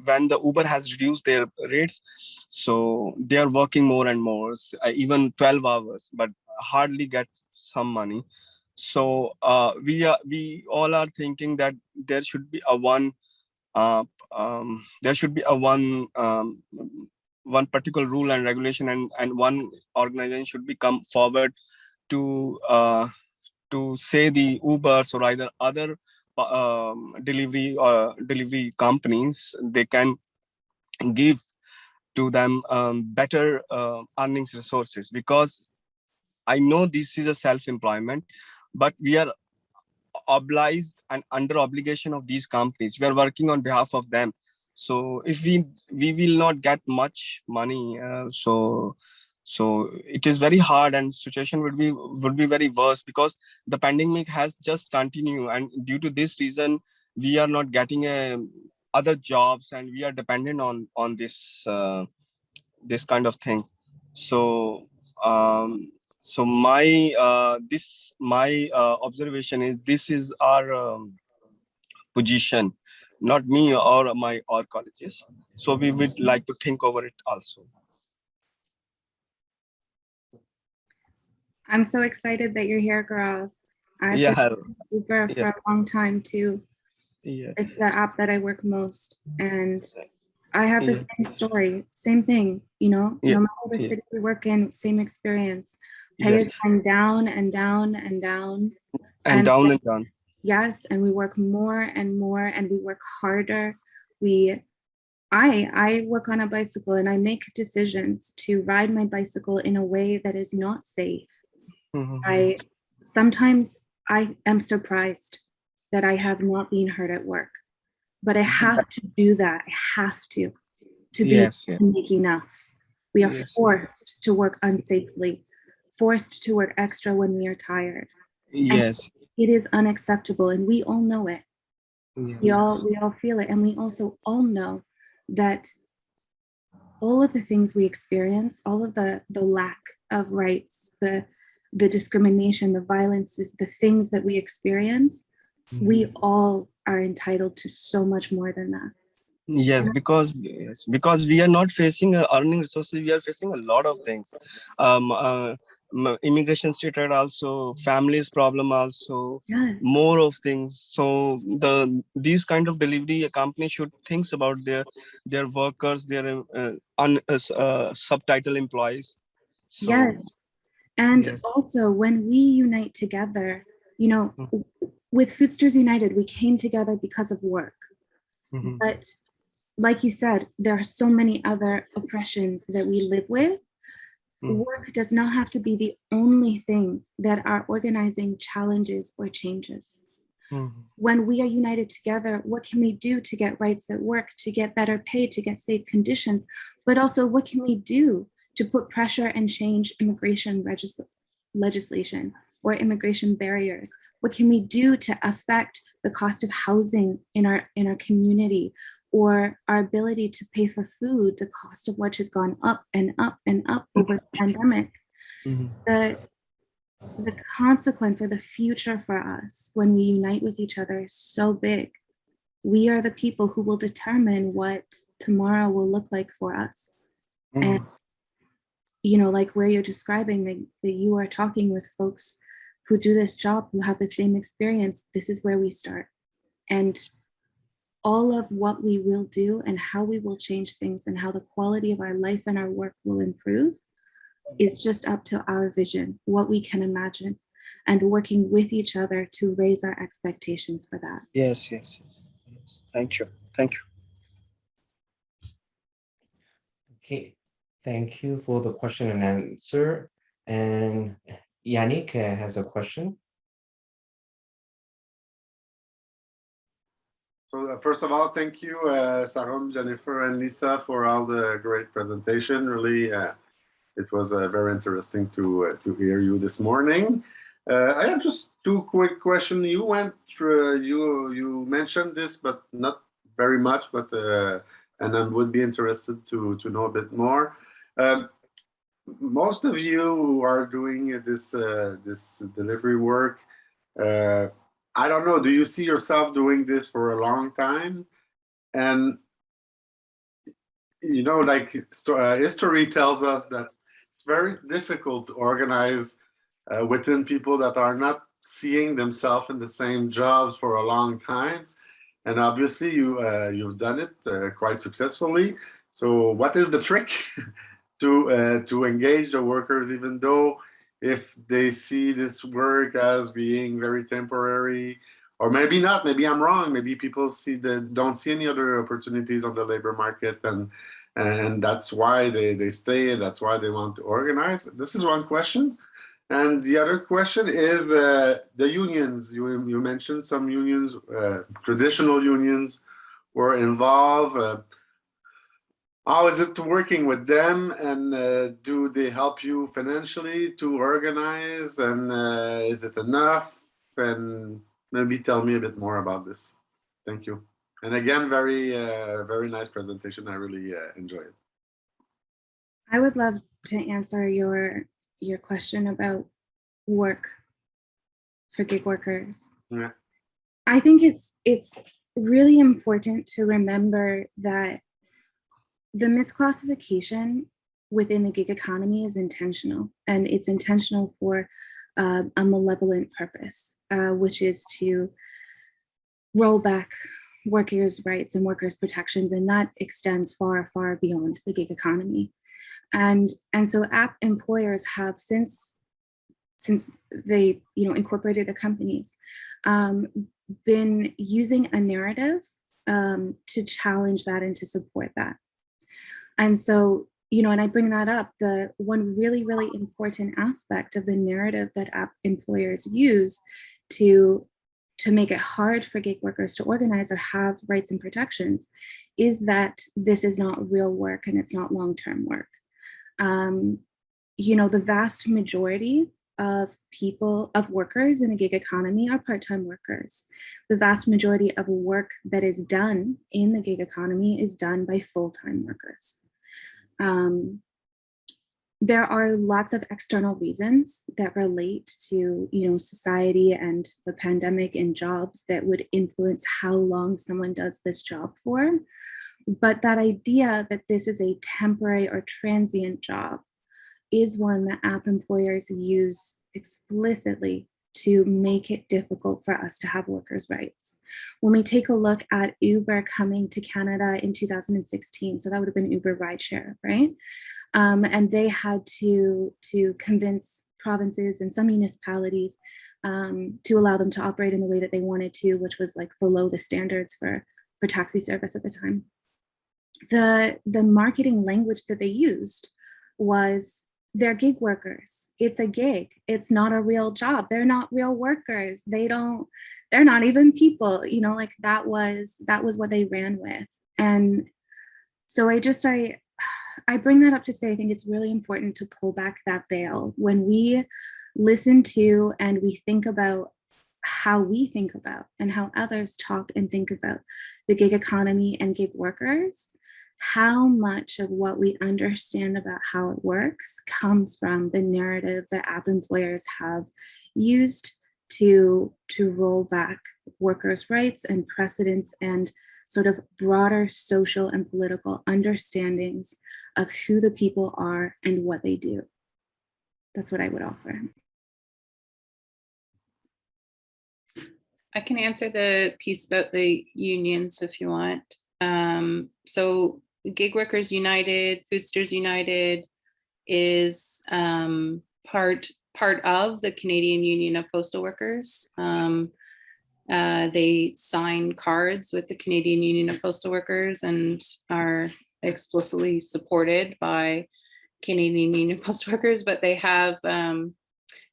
when the Uber has reduced their rates, so they are working more and more, even 12 hours, but hardly get some money. So we all are thinking that there should be a one one particular rule and regulation, and one organization should be come forward to say the Ubers or either other delivery companies, they can give to them better earnings resources, because I know this is a self-employment, but we are obliged and under obligation of these companies. We are working on behalf of them. So if we will not get much money, so it is very hard, and situation would be very worse, because the pandemic has just continued, and due to this reason we are not getting other jobs, and we are dependent on this this kind of thing. So So my observation is this is our position, not me or our colleges. So we would like to think over it also. I'm so excited that you're here, Gaurav. I've Yeah. been Uber for Yes. a long time too. Yeah. It's the app that I work most, and I have the Yeah. same story, same thing, you know, Yeah. no matter the Yeah. city we work in, same experience. Pay Yes. is going down and down and down. And down and down. Yes, and we work more and more, and we work harder. I work on a bicycle, and I make decisions to ride my bicycle in a way that is not safe. Mhm. Sometimes I am surprised that I have not been hurt at work, but I have to do that. I have to be Yes. Yeah. to make enough. We are Yes. forced to work unsafely, forced to work extra when we are tired. And Yes. it is unacceptable, and we all know it. We Yes. all feel it, and we also all know that all of the things we experience, all of the lack of rights, the discrimination, the violence, is the things that we experience, we all are entitled to so much more than that. Yes, because we are not facing earning resources. We are facing a lot of things. Immigration status also, families problem also, Yes. more of things. So these kind of delivery, a company should think about their workers, their subtitle employees. So Yes. And yes. also, when we unite together, you know, with Foodsters United, we came together because of work. Mhm. But like you said, there are so many other oppressions that we live with. Work does not have to be the only thing that our organizing challenges or changes. When we are united together, what can we do to get rights at work, to get better pay, to get safe conditions? But also, what can we do to put pressure and change immigration legislation or immigration barriers? What can we do to affect the cost of housing in our community, or our ability to pay for food, the cost of which has gone up and up and up over the pandemic? The consequence or the future for us when we unite with each other is so big. We are the people who will determine what tomorrow will look like for us. And, you know, like where you're describing that you are talking with folks who do this job, who have the same experience, this is where we start. And all of what we will do and how we will change things and how the quality of our life and our work will improve is just up to our vision, what we can imagine, and working with each other to raise our expectations for that. Yes. Thank you. Okay, thank you for the question and answer. And Yannick has a question. So first of all, thank you, Saerom, Jennifer, and Liisa for all the great presentation. Really, it was very interesting to hear you this morning. I have just two quick questions. You went through, you mentioned this, but not very much. But and I would be interested to know a bit more. Most of you who are doing this this delivery work. I don't know. Do you see yourself doing this for a long time? And you know, like history tells us that it's very difficult to organize within people that are not seeing themselves in the same jobs for a long time. And obviously, you've done it quite successfully. So, what is the trick to engage the workers, even though if they see this work as being very temporary, or maybe not, maybe I'm wrong, maybe people don't see any other opportunities on the labor market, and that's why they stay, and that's why they want to organize. This is one question. And the other question is the unions. You mentioned some unions, traditional unions were involved. How is it working with them, and do they help you financially to organize, and is it enough? And maybe tell me a bit more about this. Thank you. And again, very nice presentation. I really enjoyed it. I would love to answer your your question about work for gig workers. Yeah. I think it's really important to remember that the misclassification within the gig economy is intentional, and it's intentional for a malevolent purpose, which is to roll back workers' rights and workers' protections, and that extends far, far beyond the gig economy. And so app employers have since they incorporated the companies, been using a narrative to challenge that and to support that. And so, and I bring that up, the one really, really important aspect of the narrative that app employers use to make it hard for gig workers to organize or have rights and protections is that this is not real work and it's not long-term work. The vast majority of workers in the gig economy are part-time workers. The vast majority of work that is done in the gig economy is done by full-time workers. There are lots of external reasons that relate to, society and the pandemic and jobs that would influence how long someone does this job for. But that idea that this is a temporary or transient job is one that app employers use explicitly to make it difficult for us to have workers' rights. When we take a look at Uber coming to Canada in 2016, so that would have been Uber rideshare, right? And they had to convince provinces and some municipalities to allow them to operate in the way that they wanted to, which was like below the standards for taxi service at the time. The marketing language that they used was, they're gig workers. It's a gig. It's not a real job. They're not real workers. They're not even people, like that was what they ran with. And so I bring that up to say, I think it's really important to pull back that veil when we listen to and we think about how we think about and how others talk and think about the gig economy and gig workers. How much of what we understand about how it works comes from the narrative that app employers have used to roll back workers' rights and precedents and sort of broader social and political understandings of who the people are and what they do. That's what I would offer. I can answer the piece about the unions if you want. So Gig Workers United, Foodsters United is part of the Canadian Union of Postal Workers. They sign cards with the Canadian Union of Postal Workers and are explicitly supported by Canadian Union of Postal Workers, but they have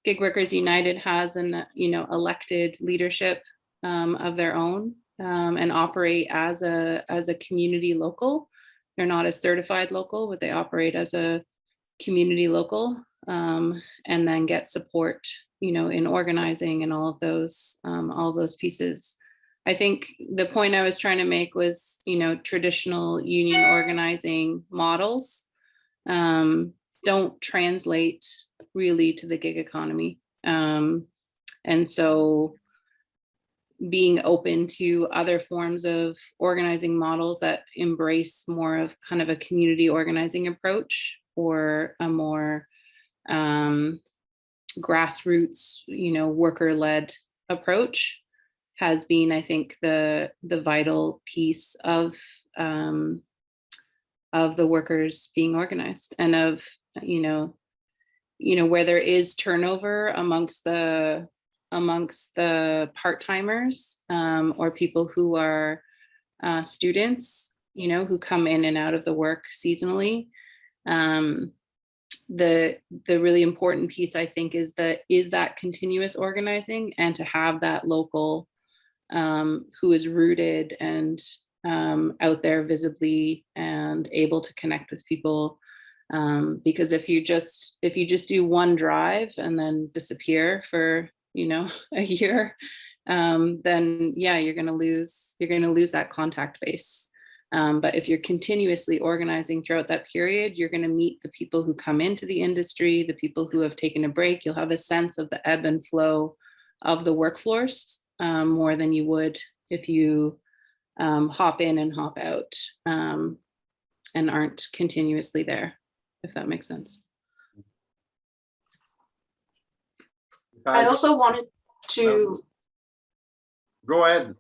Gig Workers United has an elected leadership of their own and operate as a community local. They're not a certified local, but they operate as a community local and then get support, in organizing and all of those pieces. I think the point I was trying to make was, traditional union organizing models don't translate really to the gig economy. And so being open to other forms of organizing models that embrace more of kind of a community organizing approach or a more grassroots, worker-led approach has been, I think, the vital piece of the workers being organized and of, where there is turnover amongst the part-timers or people who are students, who come in and out of the work seasonally. The really important piece, I think, is that continuous organizing and to have that local who is rooted and out there visibly and able to connect with people. Because if you just do one drive and then disappear for a year, then yeah, you're going to lose that contact base. But if you're continuously organizing throughout that period, you're going to meet the people who come into the industry, the people who have taken a break. You'll have a sense of the ebb and flow of the work force more than you would if you hop in and hop out and aren't continuously there, if that makes sense. I also wanted to... Go ahead.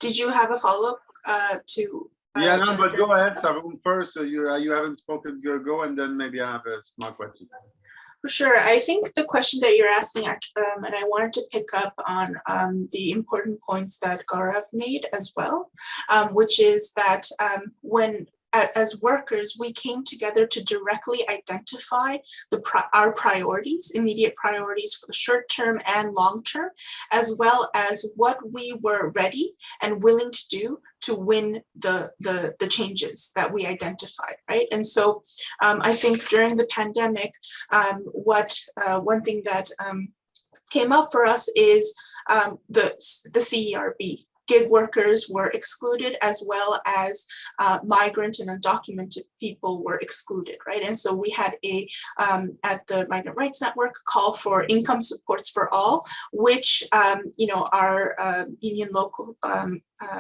Did you have a follow-up to... Yeah, no, but go ahead, Saerom, first. So you haven't spoken, go, and then maybe I have a small question. For sure. I think the question that you're asking, and I wanted to pick up on the important points that Gaurav made as well, which is that when as workers, we came together to directly identify our priorities, immediate priorities for the short term and long term, as well as what we were ready and willing to do to win the changes that we identified, right? And so I think during the pandemic, one thing that came up for us is the CERB. Gig workers were excluded, as well as migrant and undocumented people were excluded, right? And so we had at the Migrant Rights Network, call for income supports for all, which our union local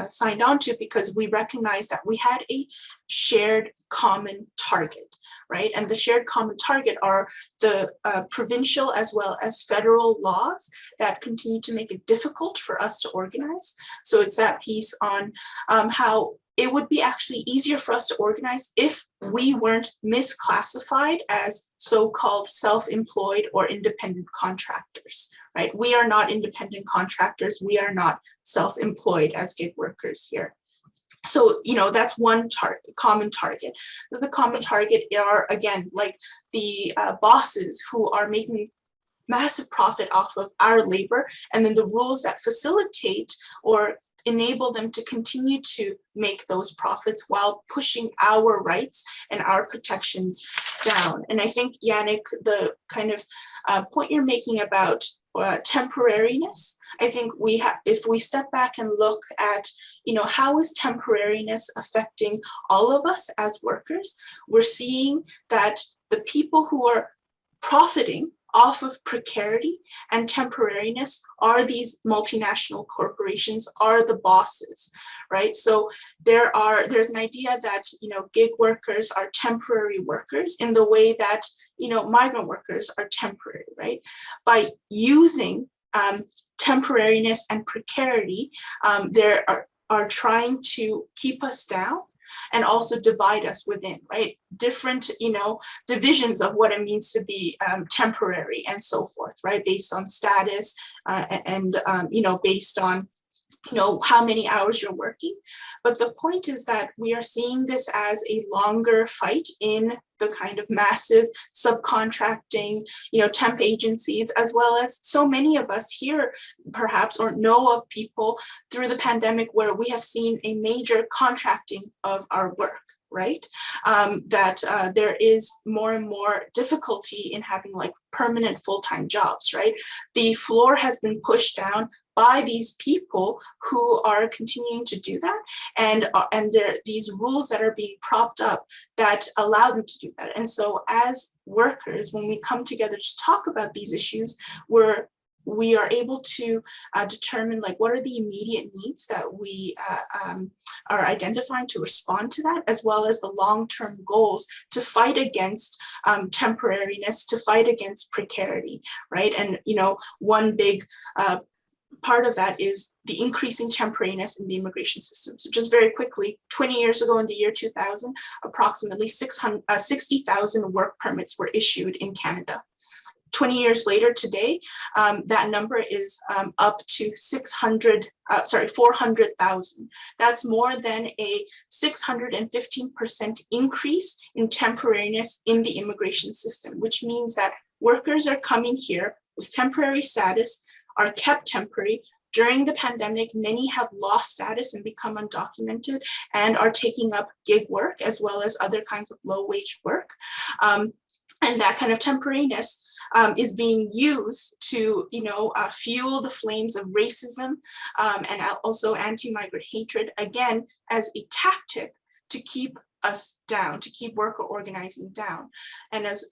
signed on to, because we recognized that we had a shared common target, right? And the shared common target are the provincial as well as federal laws that continue to make it difficult for us to organize. So it's that piece on how it would be actually easier for us to organize if we weren't misclassified as so-called self-employed or independent contractors, right? We are not independent contractors. We are not self-employed as gig workers here. So, that's one common target. The common target are, again, like the bosses who are making massive profit off of our labor, and then the rules that facilitate or enable them to continue to make those profits while pushing our rights and our protections down. And I think, Yannick, the kind of point you're making about temporariness, I think if we step back and look at, how is temporariness affecting all of us as workers, we're seeing that the people who are profiting off of precarity and temporariness are these multinational corporations, are the bosses, right? So there's an idea that, gig workers are temporary workers in the way that, migrant workers are temporary, right? By using temporariness and precarity, they are trying to keep us down and also divide us within, right? Different, divisions of what it means to be temporary and so forth, right? Based on status and based on, how many hours you're working. But the point is that we are seeing this as a longer fight in the kind of massive subcontracting, temp agencies, as well as so many of us here, perhaps, or know of people through the pandemic where we have seen a major contracting of our work, right? That there is more and more difficulty in having like permanent full-time jobs, right? The floor has been pushed down by these people who are continuing to do that, and there are these rules that are being propped up that allow them to do that. And so as workers, when we come together to talk about these issues, we are able to determine like what are the immediate needs that we are identifying to respond to that, as well as the long-term goals to fight against temporariness, to fight against precarity, right? And one big part of that is the increasing temporariness in the immigration system. So just very quickly, 20 years ago in the year 2000, approximately 60,000 work permits were issued in Canada. 20 years later today, that number is up to 400,000. That's more than a 615% increase in temporariness in the immigration system, which means that workers are coming here with temporary status, are kept temporary. During the pandemic, many have lost status and become undocumented and are taking up gig work as well as other kinds of low wage work. And that kind of temporariness is being used to, fuel the flames of racism and also anti-migrant hatred, again, as a tactic to keep us down, to keep worker organizing down. And as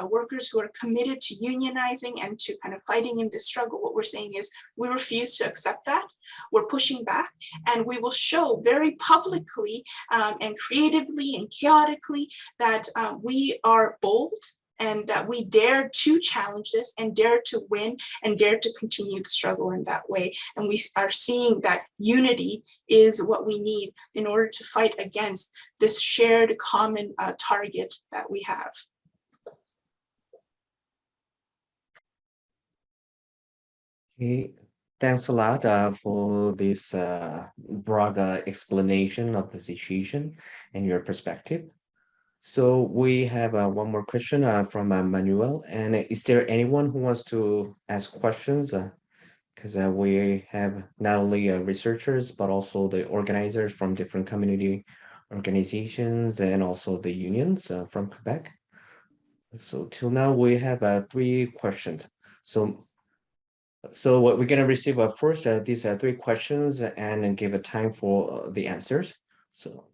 workers who are committed to unionizing and to kind of fighting in this struggle, what we're saying is we refuse to accept that. We're pushing back, and we will show very publicly and creatively and chaotically that we are bold and that we dare to challenge this and dare to win and dare to continue the struggle in that way. And we are seeing that unity is what we need in order to fight against this shared common target that we have. Okay, thanks a lot for this broad explanation of the situation and your perspective. So we have one more question from Manuel. And is there anyone who wants to ask questions? Because we have not only researchers, but also the organizers from different community organizations and also the unions from Quebec. So till now we have 3 questions. So we're going to receive first these 3 questions and then give a time for the answers. So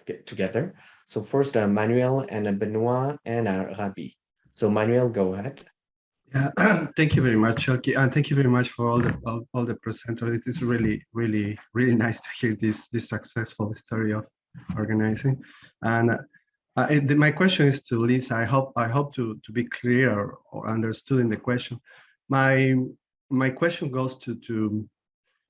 get together. So first, Manuel and Benoit and Rabi. So Manuel, go ahead. Yeah, thank you very much, Cheolki, and thank you very much for all the presenters. It is really nice to hear this successful story of organizing. And my question is to Liisa. I hope to be clear or understood in the question. My question goes to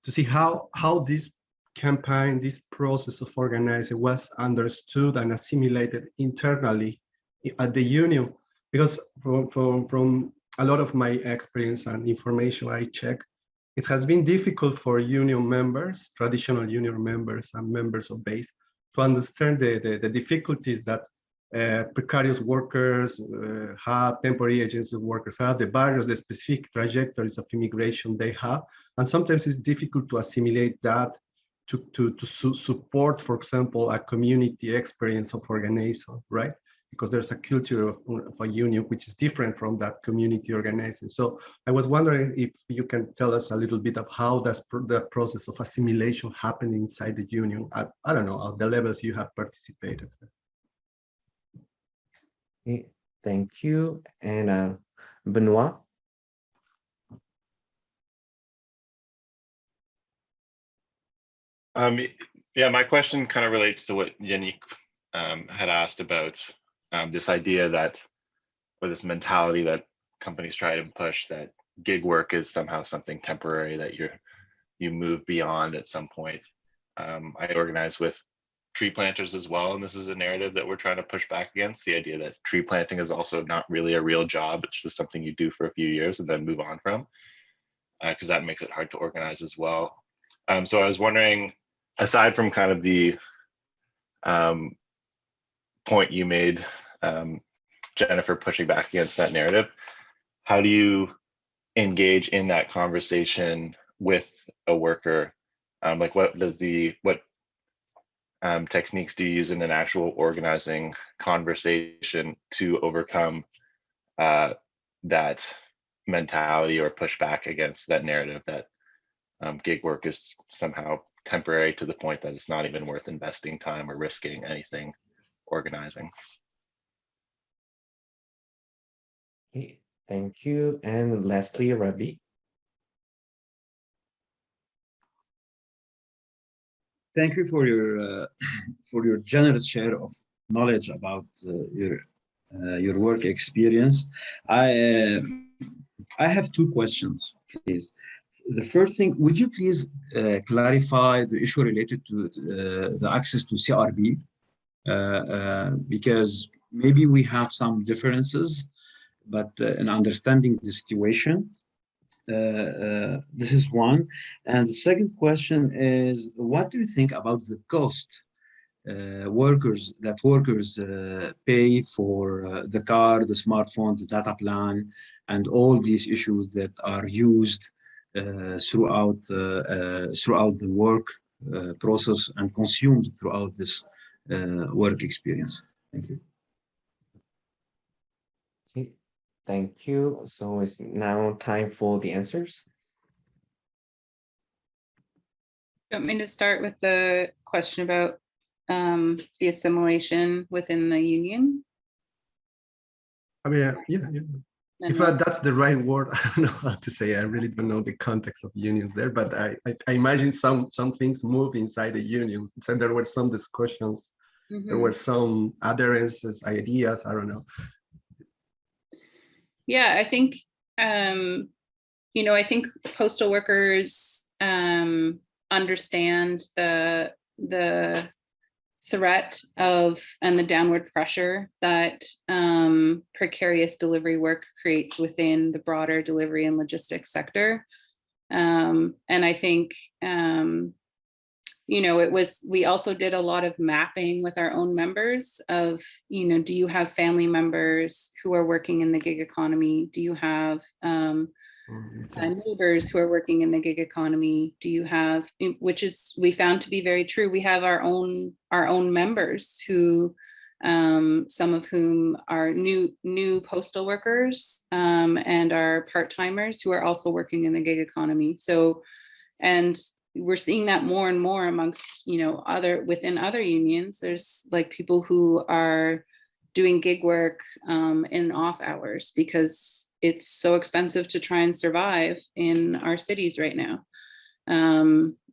see how this campaign, this process of organizing was understood and assimilated internally at the union, because from a lot of my experience and information I check, it has been difficult for union members, traditional union members and members of base, to understand the difficulties that precarious workers have, temporary agency workers have, the barriers, the specific trajectories of immigration they have. And sometimes it's difficult to assimilate that to support, for example, a community experience of organization, right? Because there's a culture of a union which is different from that community organizing. So I was wondering if you can tell us a little bit of how does that process of assimilation happen inside the union at, I don't know, at the levels you have participated. Okay, thank you. And Benoit? Yeah, my question kind of relates to what Yannick had asked about this idea that, or this mentality that companies try to push, that gig work is somehow something temporary that you move beyond at some point. I organize with tree planters as well, and this is a narrative that we're trying to push back against, the idea that tree planting is also not really a real job. It's just something you do for a few years and then move on from, because that makes it hard to organize as well. So I was wondering, aside from kind of the point you made, Jennifer, pushing back against that narrative, how do you engage in that conversation with a worker? Like what techniques do you use in an actual organizing conversation to overcome that mentality or push back against that narrative that gig work is somehow temporary to the point that it's not even worth investing time or risking anything organizing? Okay, thank you. And lastly, Rabi. Thank you for your generous share of knowledge about your work experience. I have 2 questions, please. The first thing, would you please clarify the issue related to the access to CRB? Because maybe we have some differences, but in understanding the situation, this is one. And the second question is, what do you think about the cost workers pay for the car, the smartphone, the data plan, and all these issues that are used throughout the work process and consumed throughout this work experience? Thank you. Okay, Thank you. So it's now time for the answers. You want me to start with the question about the assimilation within the union? I mean, yeah. If that's the right word, I don't know how to say. I really don't know the context of unions there, but I imagine some things move inside the unions. So there were some discussions, there were some adherences, ideas. I don't know. Yeah, I think I think postal workers understand the threat of and the downward pressure that precarious delivery work creates within the broader delivery and logistics sector. And I think we also did a lot of mapping with our own members of, do you have family members who are working in the gig economy? Do you have neighbors who are working in the gig economy? Do you have, which is, we found to be very true. We have our own members who, some of whom are new postal workers and are part-timers who are also working in the gig economy. So, and we're seeing that more and more amongst, within other unions. There's like people who are doing gig work in off hours because it's so expensive to try and survive in our cities right now.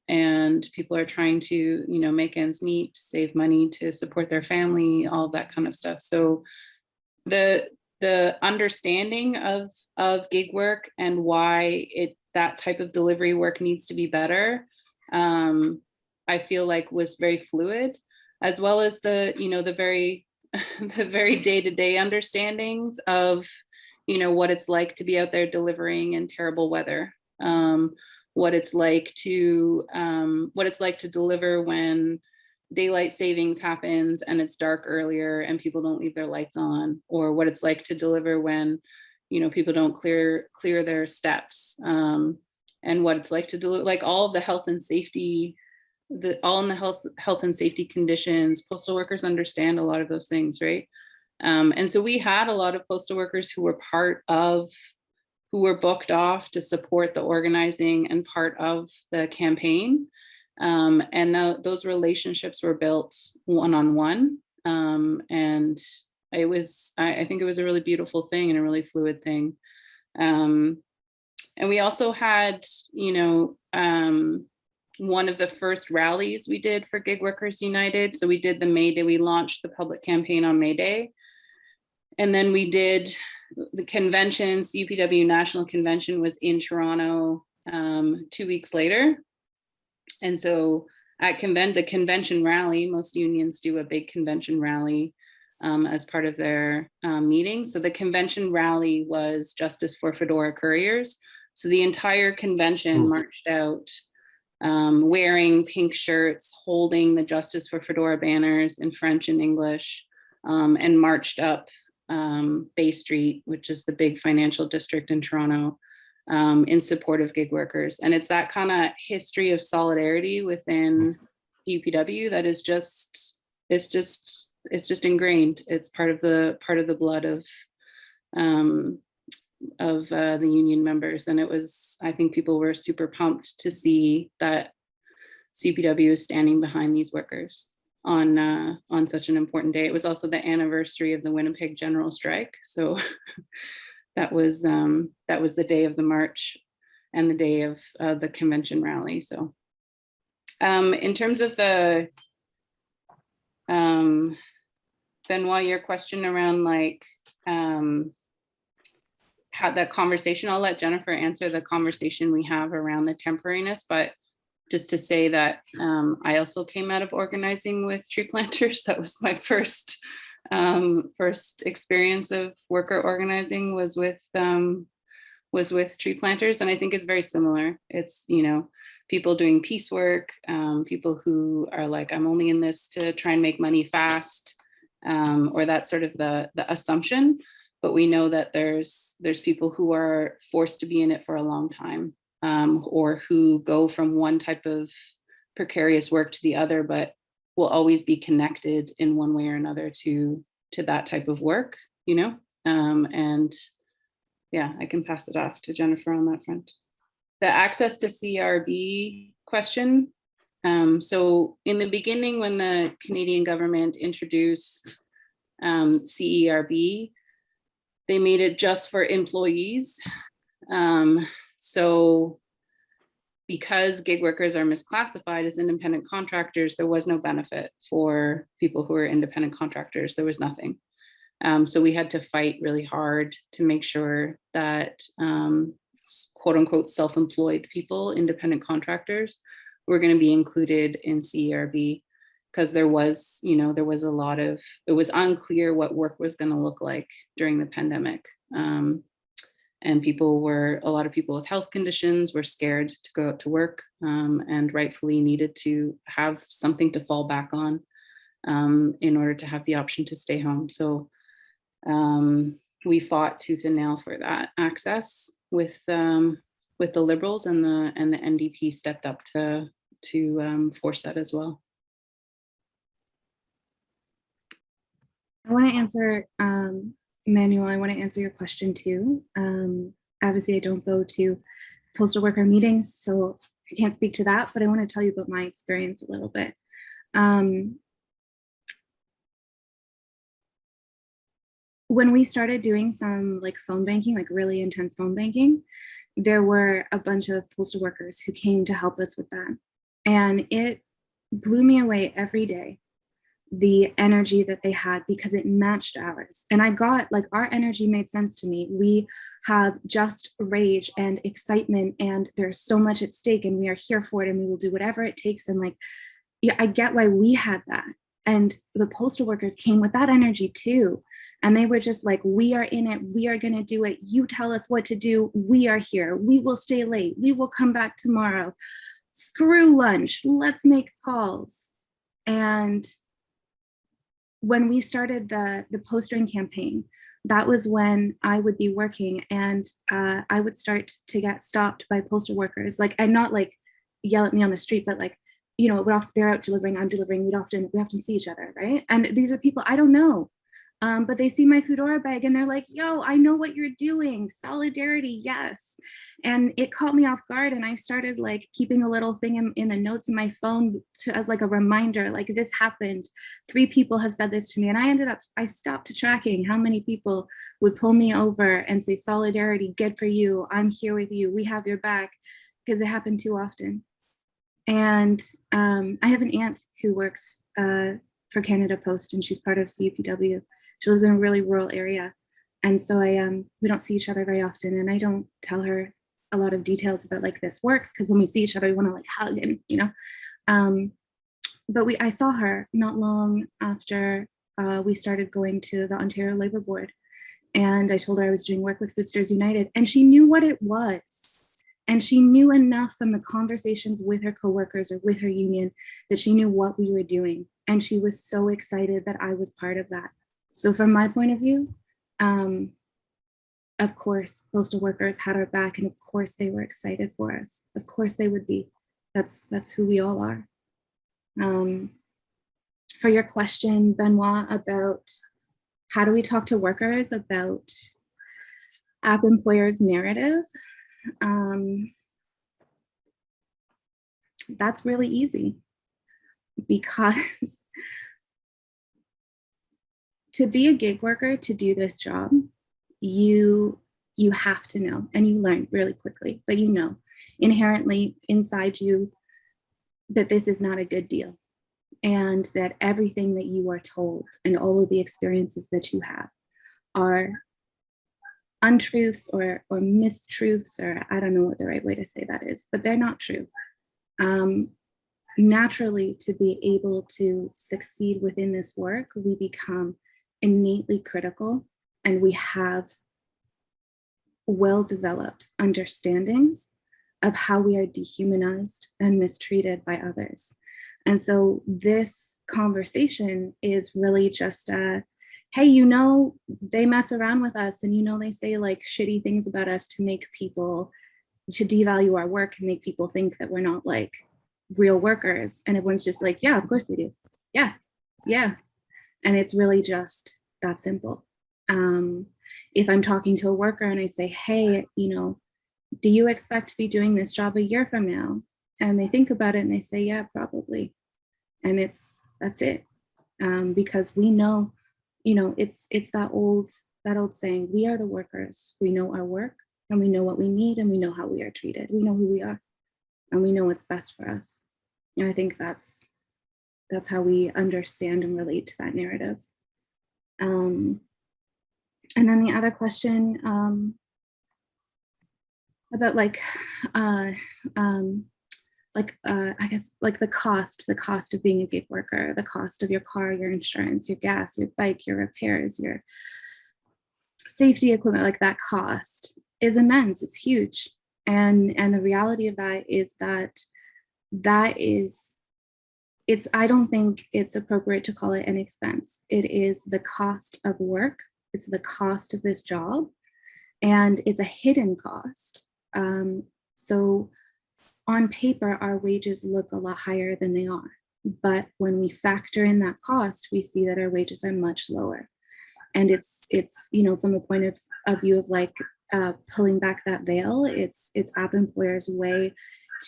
And people are trying to, make ends meet, save money to support their family, all that kind of stuff. So the understanding of gig work and why that type of delivery work needs to be better, I feel like was very fluid, as well as the very the very day-to-day understandings of, what it's like to be out there delivering in terrible weather, what it's like to deliver when daylight savings happens and it's dark earlier and people don't leave their lights on, or what it's like to deliver when, people don't clear their steps, and what it's like to deliver, like all of the health and safety, all in the health and safety conditions. Postal workers understand a lot of those things, right? And so we had a lot of postal workers who were who were booked off to support the organizing and part of the campaign. And those relationships were built one-on-one. And it was, I think it was a really beautiful thing and a really fluid thing. And we also had, one of the first rallies we did for Gig Workers United. So we did the May Day, we launched the public campaign on May Day. And then we did the convention, CUPW National Convention was in Toronto 2 weeks later. And so at the convention rally, most unions do a big convention rally as part of their meeting. So the convention rally was Justice for Fedora Couriers. So the entire convention marched out wearing pink shirts, holding the Justice for Fedora banners in French and English, and marched up Bay Street, which is the big financial district in Toronto, in support of gig workers. And it's that kind of history of solidarity within UPW that is just ingrained. It's part of the blood of the union members. And it was, I think people were super pumped to see that CPW is standing behind these workers on such an important day. It was also the anniversary of the Winnipeg general strike. So that was the day of the march and the day of the convention rally. So in terms of the, Benoit, your question around like, had that conversation, I'll let Jennifer answer the conversation we have around the temporariness, but just to say that I also came out of organizing with tree planters. That was my first experience of worker organizing was with tree planters. And I think it's very similar. It's, people doing piecework, people who are like, I'm only in this to try and make money fast, or that's sort of the assumption. But we know that there's people who are forced to be in it for a long time, or who go from one type of precarious work to the other, but will always be connected in one way or another to that type of work, and yeah, I can pass it off to Jennifer on that front. The access to CRB question. So in the beginning, when the Canadian government introduced CERB, they made it just for employees. So because gig workers are misclassified as independent contractors, there was no benefit for people who are independent contractors. There was nothing. So we had to fight really hard to make sure that quote unquote self-employed people, independent contractors, were going to be included in CERB, because there was, there was a lot of, it was unclear what work was going to look like during the pandemic. And a lot of people with health conditions were scared to go out to work, and rightfully needed to have something to fall back on in order to have the option to stay home. So we fought tooth and nail for that access with the Liberals, and the NDP stepped up to force that as well. I want to answer, Manuel, I want to answer your question too. Obviously, I don't go to postal worker meetings, so I can't speak to that, but I want to tell you about my experience a little bit. When we started doing some like phone banking, like really intense phone banking, there were a bunch of postal workers who came to help us with that. And it blew me away every day, the energy that they had, because it matched ours. And I got like, our energy made sense to me. We have just rage and excitement, and there's so much at stake, and we are here for it, and we will do whatever it takes. And like, yeah, I get why we had that. And the postal workers came with that energy too. And they were just like, we are in it. We are going to do it. You tell us what to do. We are here. We will stay late. We will come back tomorrow. Screw lunch. Let's make calls. And when we started the postering campaign, that was when I would be working, and I would start to get stopped by postal workers. Like, and not like yell at me on the street, but like, they're out delivering, I'm delivering. We often see each other, right? And these are people I don't know, but they see my Foodora bag and they're like, yo, I know what you're doing. Solidarity, yes. And it caught me off guard, and I started like keeping a little thing in the notes in my phone as like a reminder, like, this happened. 3 people have said this to me. And I stopped tracking how many people would pull me over and say, solidarity, good for you. I'm here with you. We have your back, because it happened too often. And I have an aunt who works for Canada Post, and she's part of CUPW. She lives in a really rural area. And so we don't see each other very often. And I don't tell her a lot of details about like this work, because when we see each other, we want to like hug and, but I saw her not long after we started going to the Ontario Labour Board. And I told her I was doing work with Foodsters United, and she knew what it was. And she knew enough from the conversations with her coworkers or with her union that she knew what we were doing. And she was so excited that I was part of that. So from my point of view, of course, postal workers had our back, and of course they were excited for us. Of course they would be. That's who we all are. For your question, Benoit, about how do we talk to workers about app employers' narrative? That's really easy, because to be a gig worker, to do this job, you have to know, and you learn really quickly, but inherently inside you that this is not a good deal, and that everything that you are told and all of the experiences that you have are untruths or mistruths, or I don't know what the right way to say that is, but they're not true. Naturally, to be able to succeed within this work, we become innately critical, and we have well-developed understandings of how we are dehumanized and mistreated by others. And so this conversation is really just hey, they mess around with us, and they say like shitty things about us to make people, to devalue our work and make people think that we're not like real workers. And everyone's just like, yeah, of course they do. Yeah. And it's really just that simple. If I'm talking to a worker and I say, hey, do you expect to be doing this job a year from now? And they think about it and they say, yeah, probably. And that's it. Because we know, it's that old saying, we are the workers. We know our work and we know what we need and we know how we are treated. We know who we are and we know what's best for us. And I think that's how we understand and relate to that narrative. And then the other question about I guess the cost of being a gig worker, the cost of your car, your insurance, your gas, your bike, your repairs, your safety equipment, like that cost is immense. It's huge. And the reality of that is I don't think it's appropriate to call it an expense. It is the cost of work. It's the cost of this job, and it's a hidden cost. So on paper, our wages look a lot higher than they are. But when we factor in that cost, we see that our wages are much lower. And it's from the point of view of pulling back that veil, it's app employers' way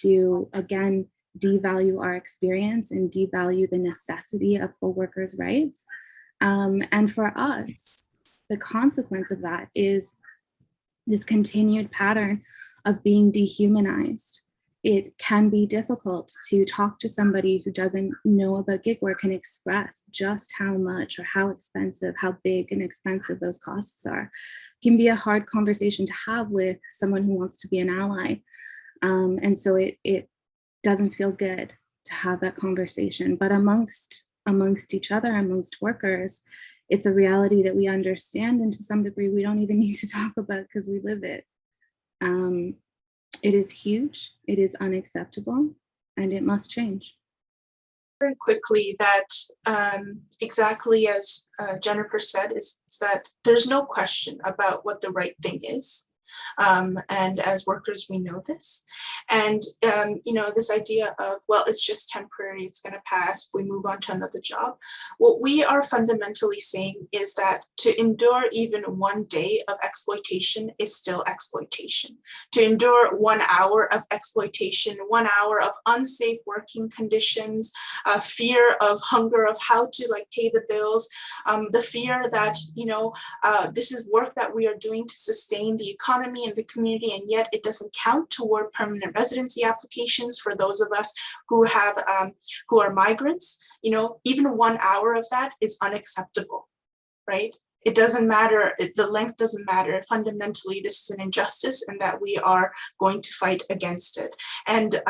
to, again, devalue our experience and devalue the necessity of full workers' rights. And for us, the consequence of that is this continued pattern of being dehumanized. It can be difficult to talk to somebody who doesn't know about gig work and express just how much or how expensive, how big and expensive those costs are. It can be a hard conversation to have with someone who wants to be an ally. And so it doesn't feel good to have that conversation. But amongst each other, amongst workers, it's a reality that we understand, and to some degree we don't even need to talk about because we live it. It is huge, it is unacceptable, and it must change. Very quickly that exactly as Jennifer said, is that there's no question about what the right thing is. And as workers, we know this. And, this idea of, well, it's just temporary, it's going to pass, we move on to another job. What we are fundamentally saying is that to endure even 1 day of exploitation is still exploitation. To endure 1 hour of exploitation, 1 hour of unsafe working conditions, fear of hunger, of how to pay the bills, the fear that, this is work that we are doing to sustain the economy and the community, and yet it doesn't count toward permanent residency applications for those of us who are migrants. Even 1 hour of that is unacceptable, right? It doesn't matter, the length doesn't matter. Fundamentally, this is an injustice, and that we are going to fight against it. And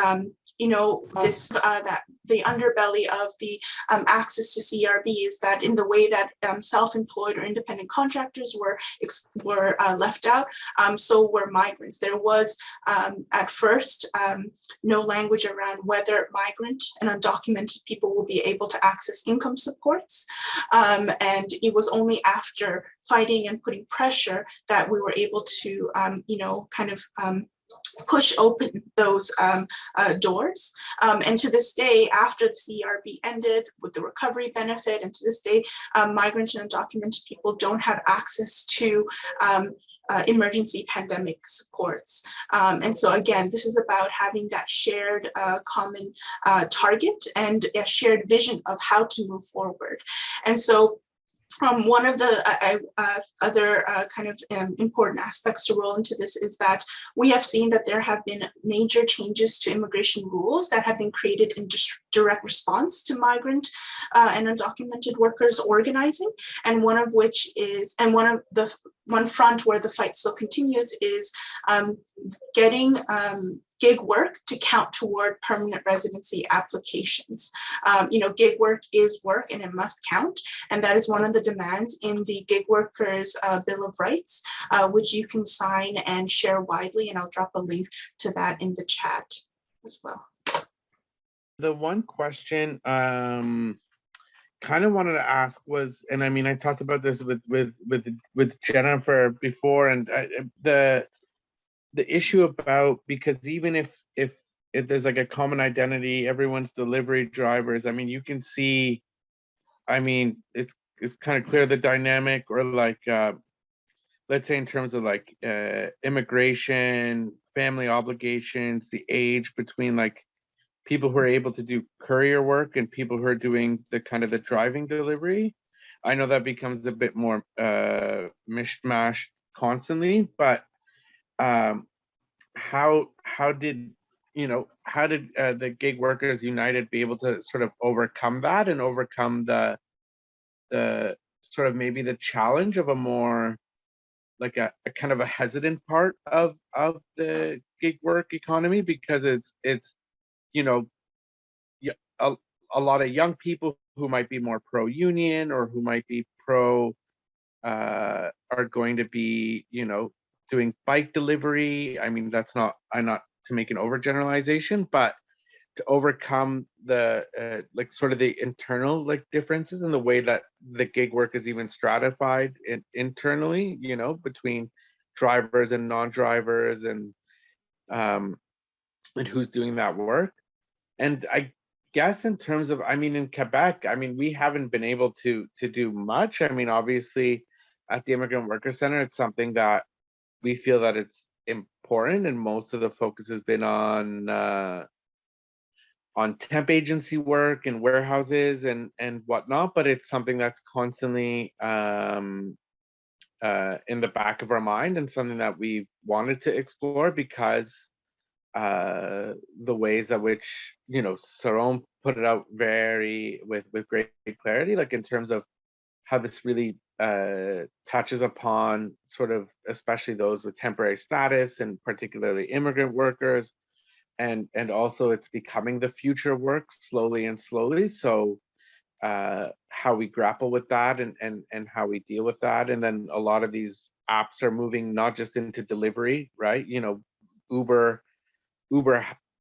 that the underbelly of the access to CRB is that in the way that self-employed or independent contractors were left out, so were migrants. There was at first no language around whether migrant and undocumented people will be able to access income supports, and it was only after fighting and putting pressure that we were able to push open those doors. And to this day, after the CRB ended with the recovery benefit, and to this day, migrant and undocumented people don't have access to emergency pandemic supports. And so again, this is about having that shared common target and a shared vision of how to move forward. And so one of the other important aspects to roll into this is that we have seen that there have been major changes to immigration rules that have been created in direct response to migrant and undocumented workers organizing, and one front where the fight still continues is getting gig work to count toward permanent residency applications. Gig work is work and it must count. And that is one of the demands in the Gig Workers Bill of Rights, which you can sign and share widely. And I'll drop a link to that in the chat as well. The one question kind of wanted to ask was, and I mean, I talked about this with Jennifer before, and the issue about, because even if there's a common identity, everyone's delivery drivers. I mean, you can see, I mean, it's kind of clear the dynamic, or let's say in terms of like immigration, family obligations, the age between like people who are able to do courier work and people who are doing the kind of the driving delivery. I know that becomes a bit more mishmash constantly, but how did the Gig Workers United be able to sort of overcome that and overcome the sort of maybe the challenge of a more like a kind of a hesitant part of the gig work economy, because it's you know a, a lot of young people who might be more pro union or who might be pro are going to be doing bike delivery. I mean, I'm not to make an overgeneralization, but to overcome the like sort of the internal like differences in the way that the gig work is even stratified internally, between drivers and non-drivers, and who's doing that work. And I guess in terms of, I mean, in Quebec, I mean, we haven't been able to do much. I mean, obviously at the Immigrant Workers Center, it's something that we feel that it's important, and most of the focus has been on temp agency work and warehouses and whatnot, but it's something that's constantly in the back of our mind, and something that we wanted to explore, because the ways that which Saerom put it out with great clarity, like in terms of how this really touches upon sort of especially those with temporary status, and particularly immigrant workers, and also it's becoming the future of work slowly and slowly. So how we grapple with that, and how we deal with that. And then a lot of these apps are moving not just into delivery, right? Uber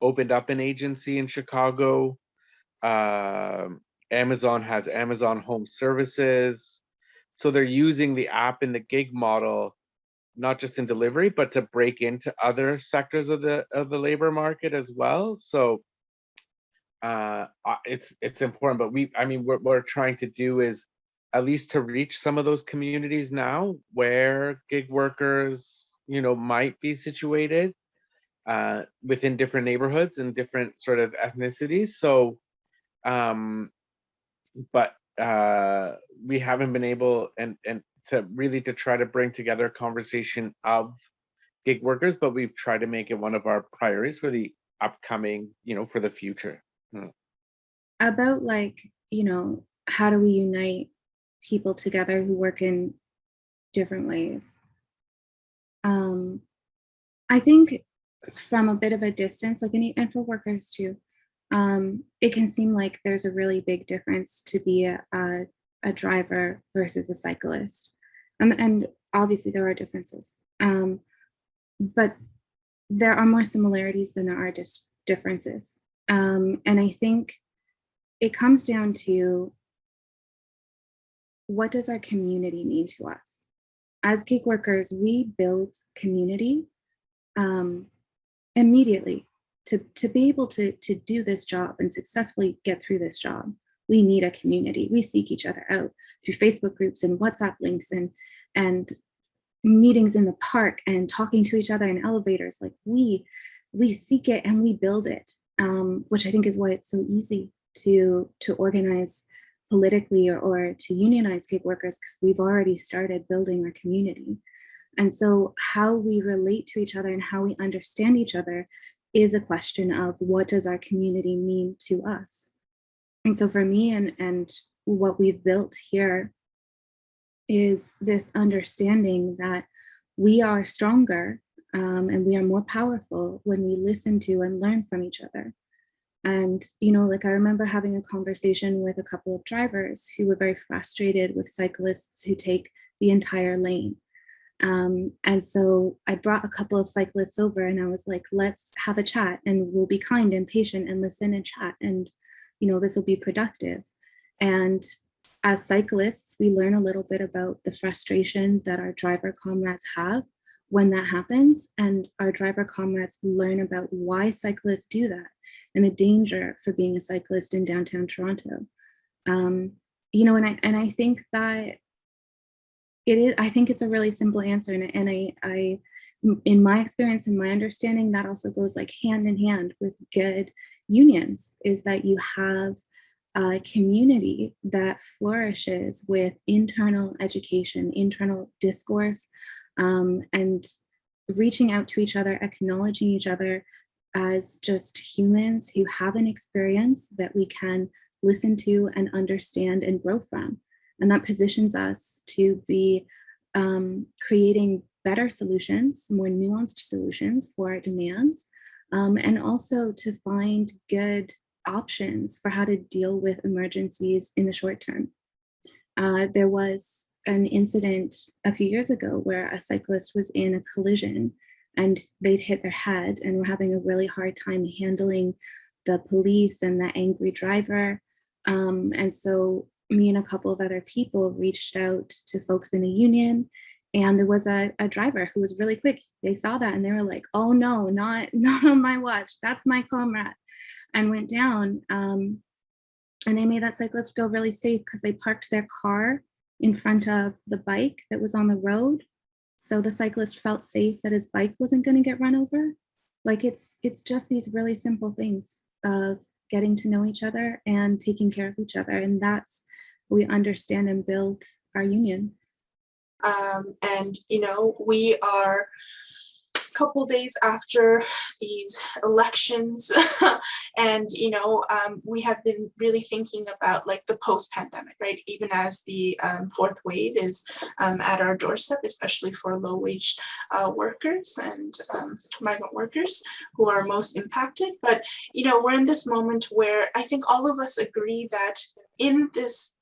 opened up an agency in Chicago. Amazon has Amazon Home Services. So they're using the app in the gig model, not just in delivery, but to break into other sectors of the labor market as well. So it's important. But what we're trying to do is at least to reach some of those communities now where gig workers, might be situated within different neighborhoods and different sort of ethnicities. So, but we haven't been able and to really to try to bring together a conversation of gig workers, but we've tried to make it one of our priorities for the upcoming, for the future. About like, how do we unite people together who work in different ways? I think from a bit of a distance, like and for workers too, it can seem like there's a really big difference to be a driver versus a cyclist. And obviously there are differences, but there are more similarities than there are differences. And I think it comes down to, what does our community mean to us? As gig workers, we build community immediately. To be able to do this job and successfully get through this job, we need a community. We seek each other out through Facebook groups and WhatsApp links and meetings in the park and talking to each other in elevators. Like we seek it and we build it, which I think is why it's so easy to organize politically or to unionize gig workers, because we've already started building our community. And so how we relate to each other and how we understand each other is a question of, what does our community mean to us? And so for me and what we've built here is this understanding that we are stronger and we are more powerful when we listen to and learn from each other. And, like I remember having a conversation with a couple of drivers who were very frustrated with cyclists who take the entire lane. And so I brought a couple of cyclists over and I was like, let's have a chat and we'll be kind and patient and listen and chat. And, this will be productive. And as cyclists, we learn a little bit about the frustration that our driver comrades have when that happens. And our driver comrades learn about why cyclists do that and the danger for being a cyclist in downtown Toronto. And I think that It is, I think it's a really simple answer. And I, in my experience and my understanding, that also goes like hand in hand with good unions, is that you have a community that flourishes with internal education, internal discourse, and reaching out to each other, acknowledging each other as just humans who have an experience that we can listen to and understand and grow from. And that positions us to be creating better solutions, more nuanced solutions for our demands, and also to find good options for how to deal with emergencies in the short term. There was an incident a few years ago where a cyclist was in a collision and they'd hit their head and were having a really hard time handling the police and the angry driver. And so me and a couple of other people reached out to folks in the union, and there was a driver who was really quick. They saw that and they were like, oh no, not on my watch. That's my comrade. And went down, and they made that cyclist feel really safe because they parked their car in front of the bike that was on the road. So the cyclist felt safe that his bike wasn't going to get run over. Like it's just these really simple things of getting to know each other and taking care of each other. And that's what we understand and build our union. And, you know, we are a couple days after these elections and, you know, we have been really thinking about like the post-pandemic, right? Even as the fourth wave is at our doorstep, especially for low-wage workers and migrant workers who are most impacted. But, you know, we're in this moment where I think all of us agree that in this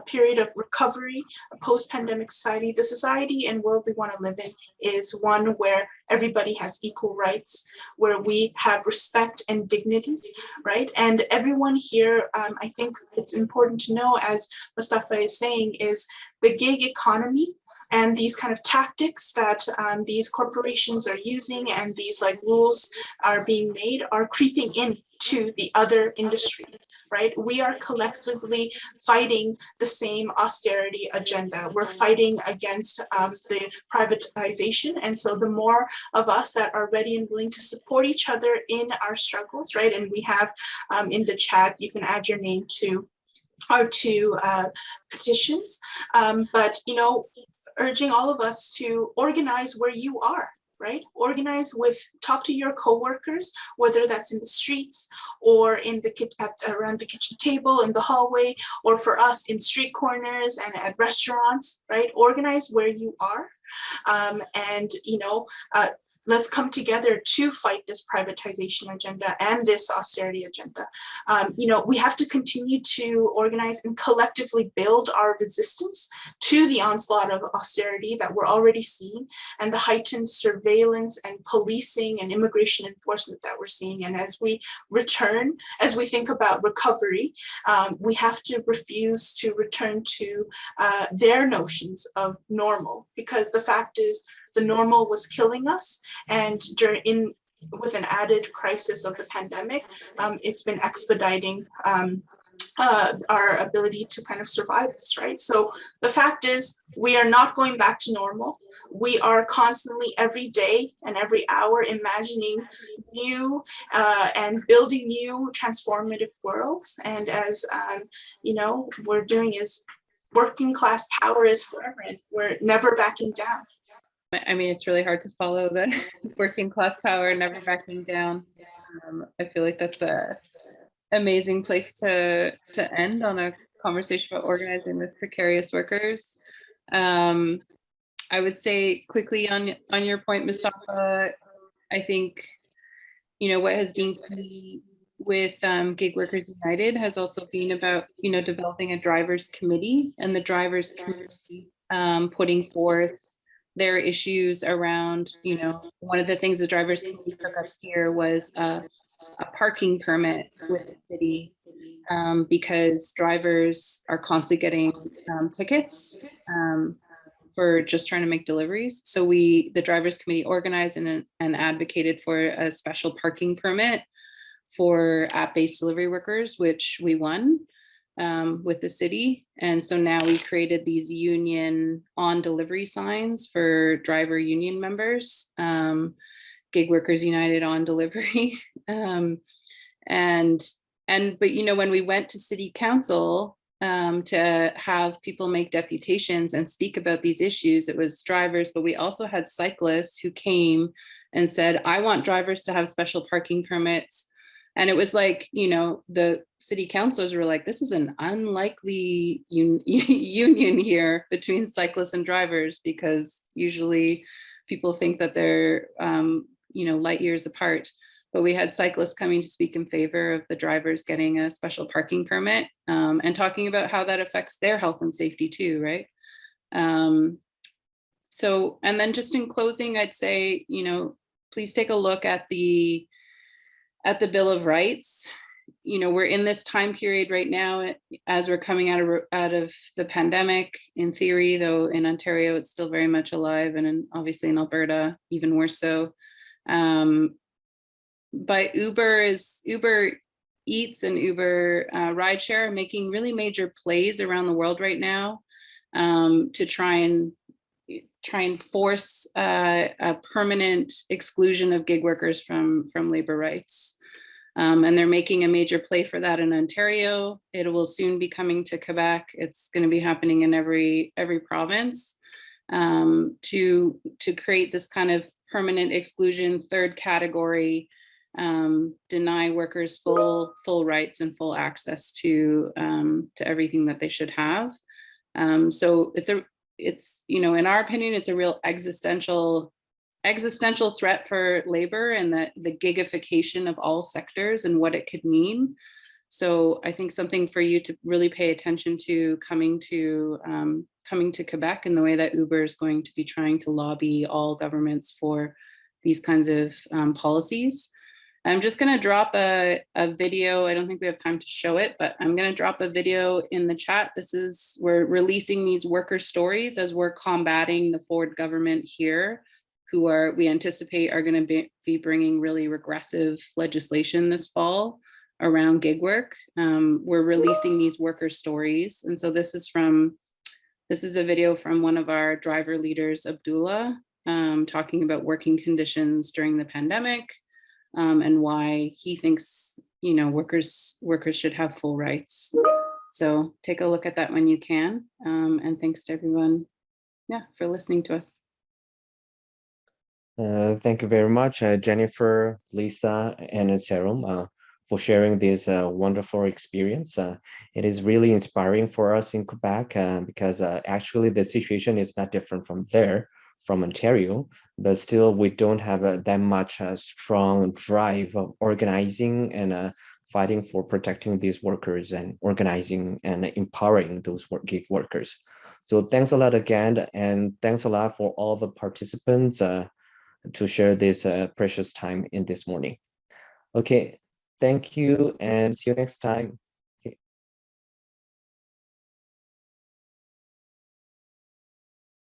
period of recovery, a post-pandemic society, the society and world we want to live in is one where everybody has equal rights, where we have respect and dignity, right? And everyone here, I think it's important to know, as Mustafa is saying, is the gig economy and these kind of tactics that these corporations are using and these like rules are being made are creeping in to the other industries, right? We are collectively fighting the same austerity agenda. We're fighting against the privatization. And so the more of us that are ready and willing to support each other in our struggles, right? And we have in the chat, you can add your name to our two petitions. But, you know, urging all of us to organize where you are, right? Organize with, talk to your coworkers, whether that's in the streets or in the around the kitchen table, in the hallway, or for us in street corners and at restaurants, right? Organize where you are, and you know, let's come together to fight this privatization agenda and this austerity agenda. You know, we have to continue to organize and collectively build our resistance to the onslaught of austerity that we're already seeing and the heightened surveillance and policing and immigration enforcement that we're seeing. And as we return, as we think about recovery, we have to refuse to return to their notions of normal, because the fact is, the normal was killing us, and with an added crisis of the pandemic, it's been expediting our ability to kind of survive this, right? So the fact is, we are not going back to normal. We are constantly, every day and every hour, imagining new and building new transformative worlds. And as you know, we're doing is working class power is forever, and we're never backing down. I mean, it's really hard to follow the working class power, never backing down. I feel like that's a amazing place to end on a conversation about organizing with precarious workers. I would say quickly on your point, Mustafa, I think, you know, what has been key with Gig Workers United has also been about, you know, developing a drivers committee, and the drivers committee putting forth their issues around, you know, one of the things the drivers committee took up here was a parking permit with the city, because drivers are constantly getting tickets for just trying to make deliveries. So the drivers committee organized and advocated for a special parking permit for app-based delivery workers, which we won. with the city. And so now we created these union on delivery signs for driver union members, Gig Workers United on delivery. But you know, when we went to city council to have people make deputations and speak about these issues, it was drivers, but we also had cyclists who came and said, I want drivers to have special parking permits. And it was like, you know, the city councilors were like, this is an unlikely union here between cyclists and drivers, because usually people think that they're, you know, light years apart. But we had cyclists coming to speak in favor of the drivers getting a special parking permit, and talking about how that affects their health and safety too, right? So, and then just in closing, I'd say, you know, please take a look at the Bill of Rights. You know, we're in this time period right now as we're coming out of the pandemic, in theory, though in Ontario it's still very much alive, and obviously in Alberta even more so. But Uber Eats and Uber rideshare are making really major plays around the world right now to try and force a permanent exclusion of gig workers from labor rights. And they're making a major play for that in Ontario. It will soon be coming to Quebec. It's going to be happening in every province to create this kind of permanent exclusion, third category, deny workers full rights and full access to everything that they should have. So it's you know, in our opinion, it's a real existential threat for labor and the gigification of all sectors and what it could mean. So I think something for you to really pay attention to coming to Quebec, in the way that Uber is going to be trying to lobby all governments for these kinds of policies. I'm just going to drop a video. I don't think we have time to show it, but I'm going to drop a video in the chat. We're releasing these worker stories as we're combating the Ford government here, who we anticipate are going to be bringing really regressive legislation this fall around gig work. We're releasing these worker stories. And so this is a video from one of our driver leaders, Abdullah, talking about working conditions during the pandemic. And why he thinks, you know, workers should have full rights. So take a look at that when you can. And thanks to everyone, for listening to us. Thank you very much, Jennifer, Liisa, and Saerom, for sharing this wonderful experience. It is really inspiring for us in Quebec because actually the situation is not different from Ontario, but still we don't have that much strong drive of organizing and fighting for protecting these workers and organizing and empowering those gig workers. So thanks a lot again, and thanks a lot for all the participants to share this precious time in this morning. Okay, thank you and see you next time.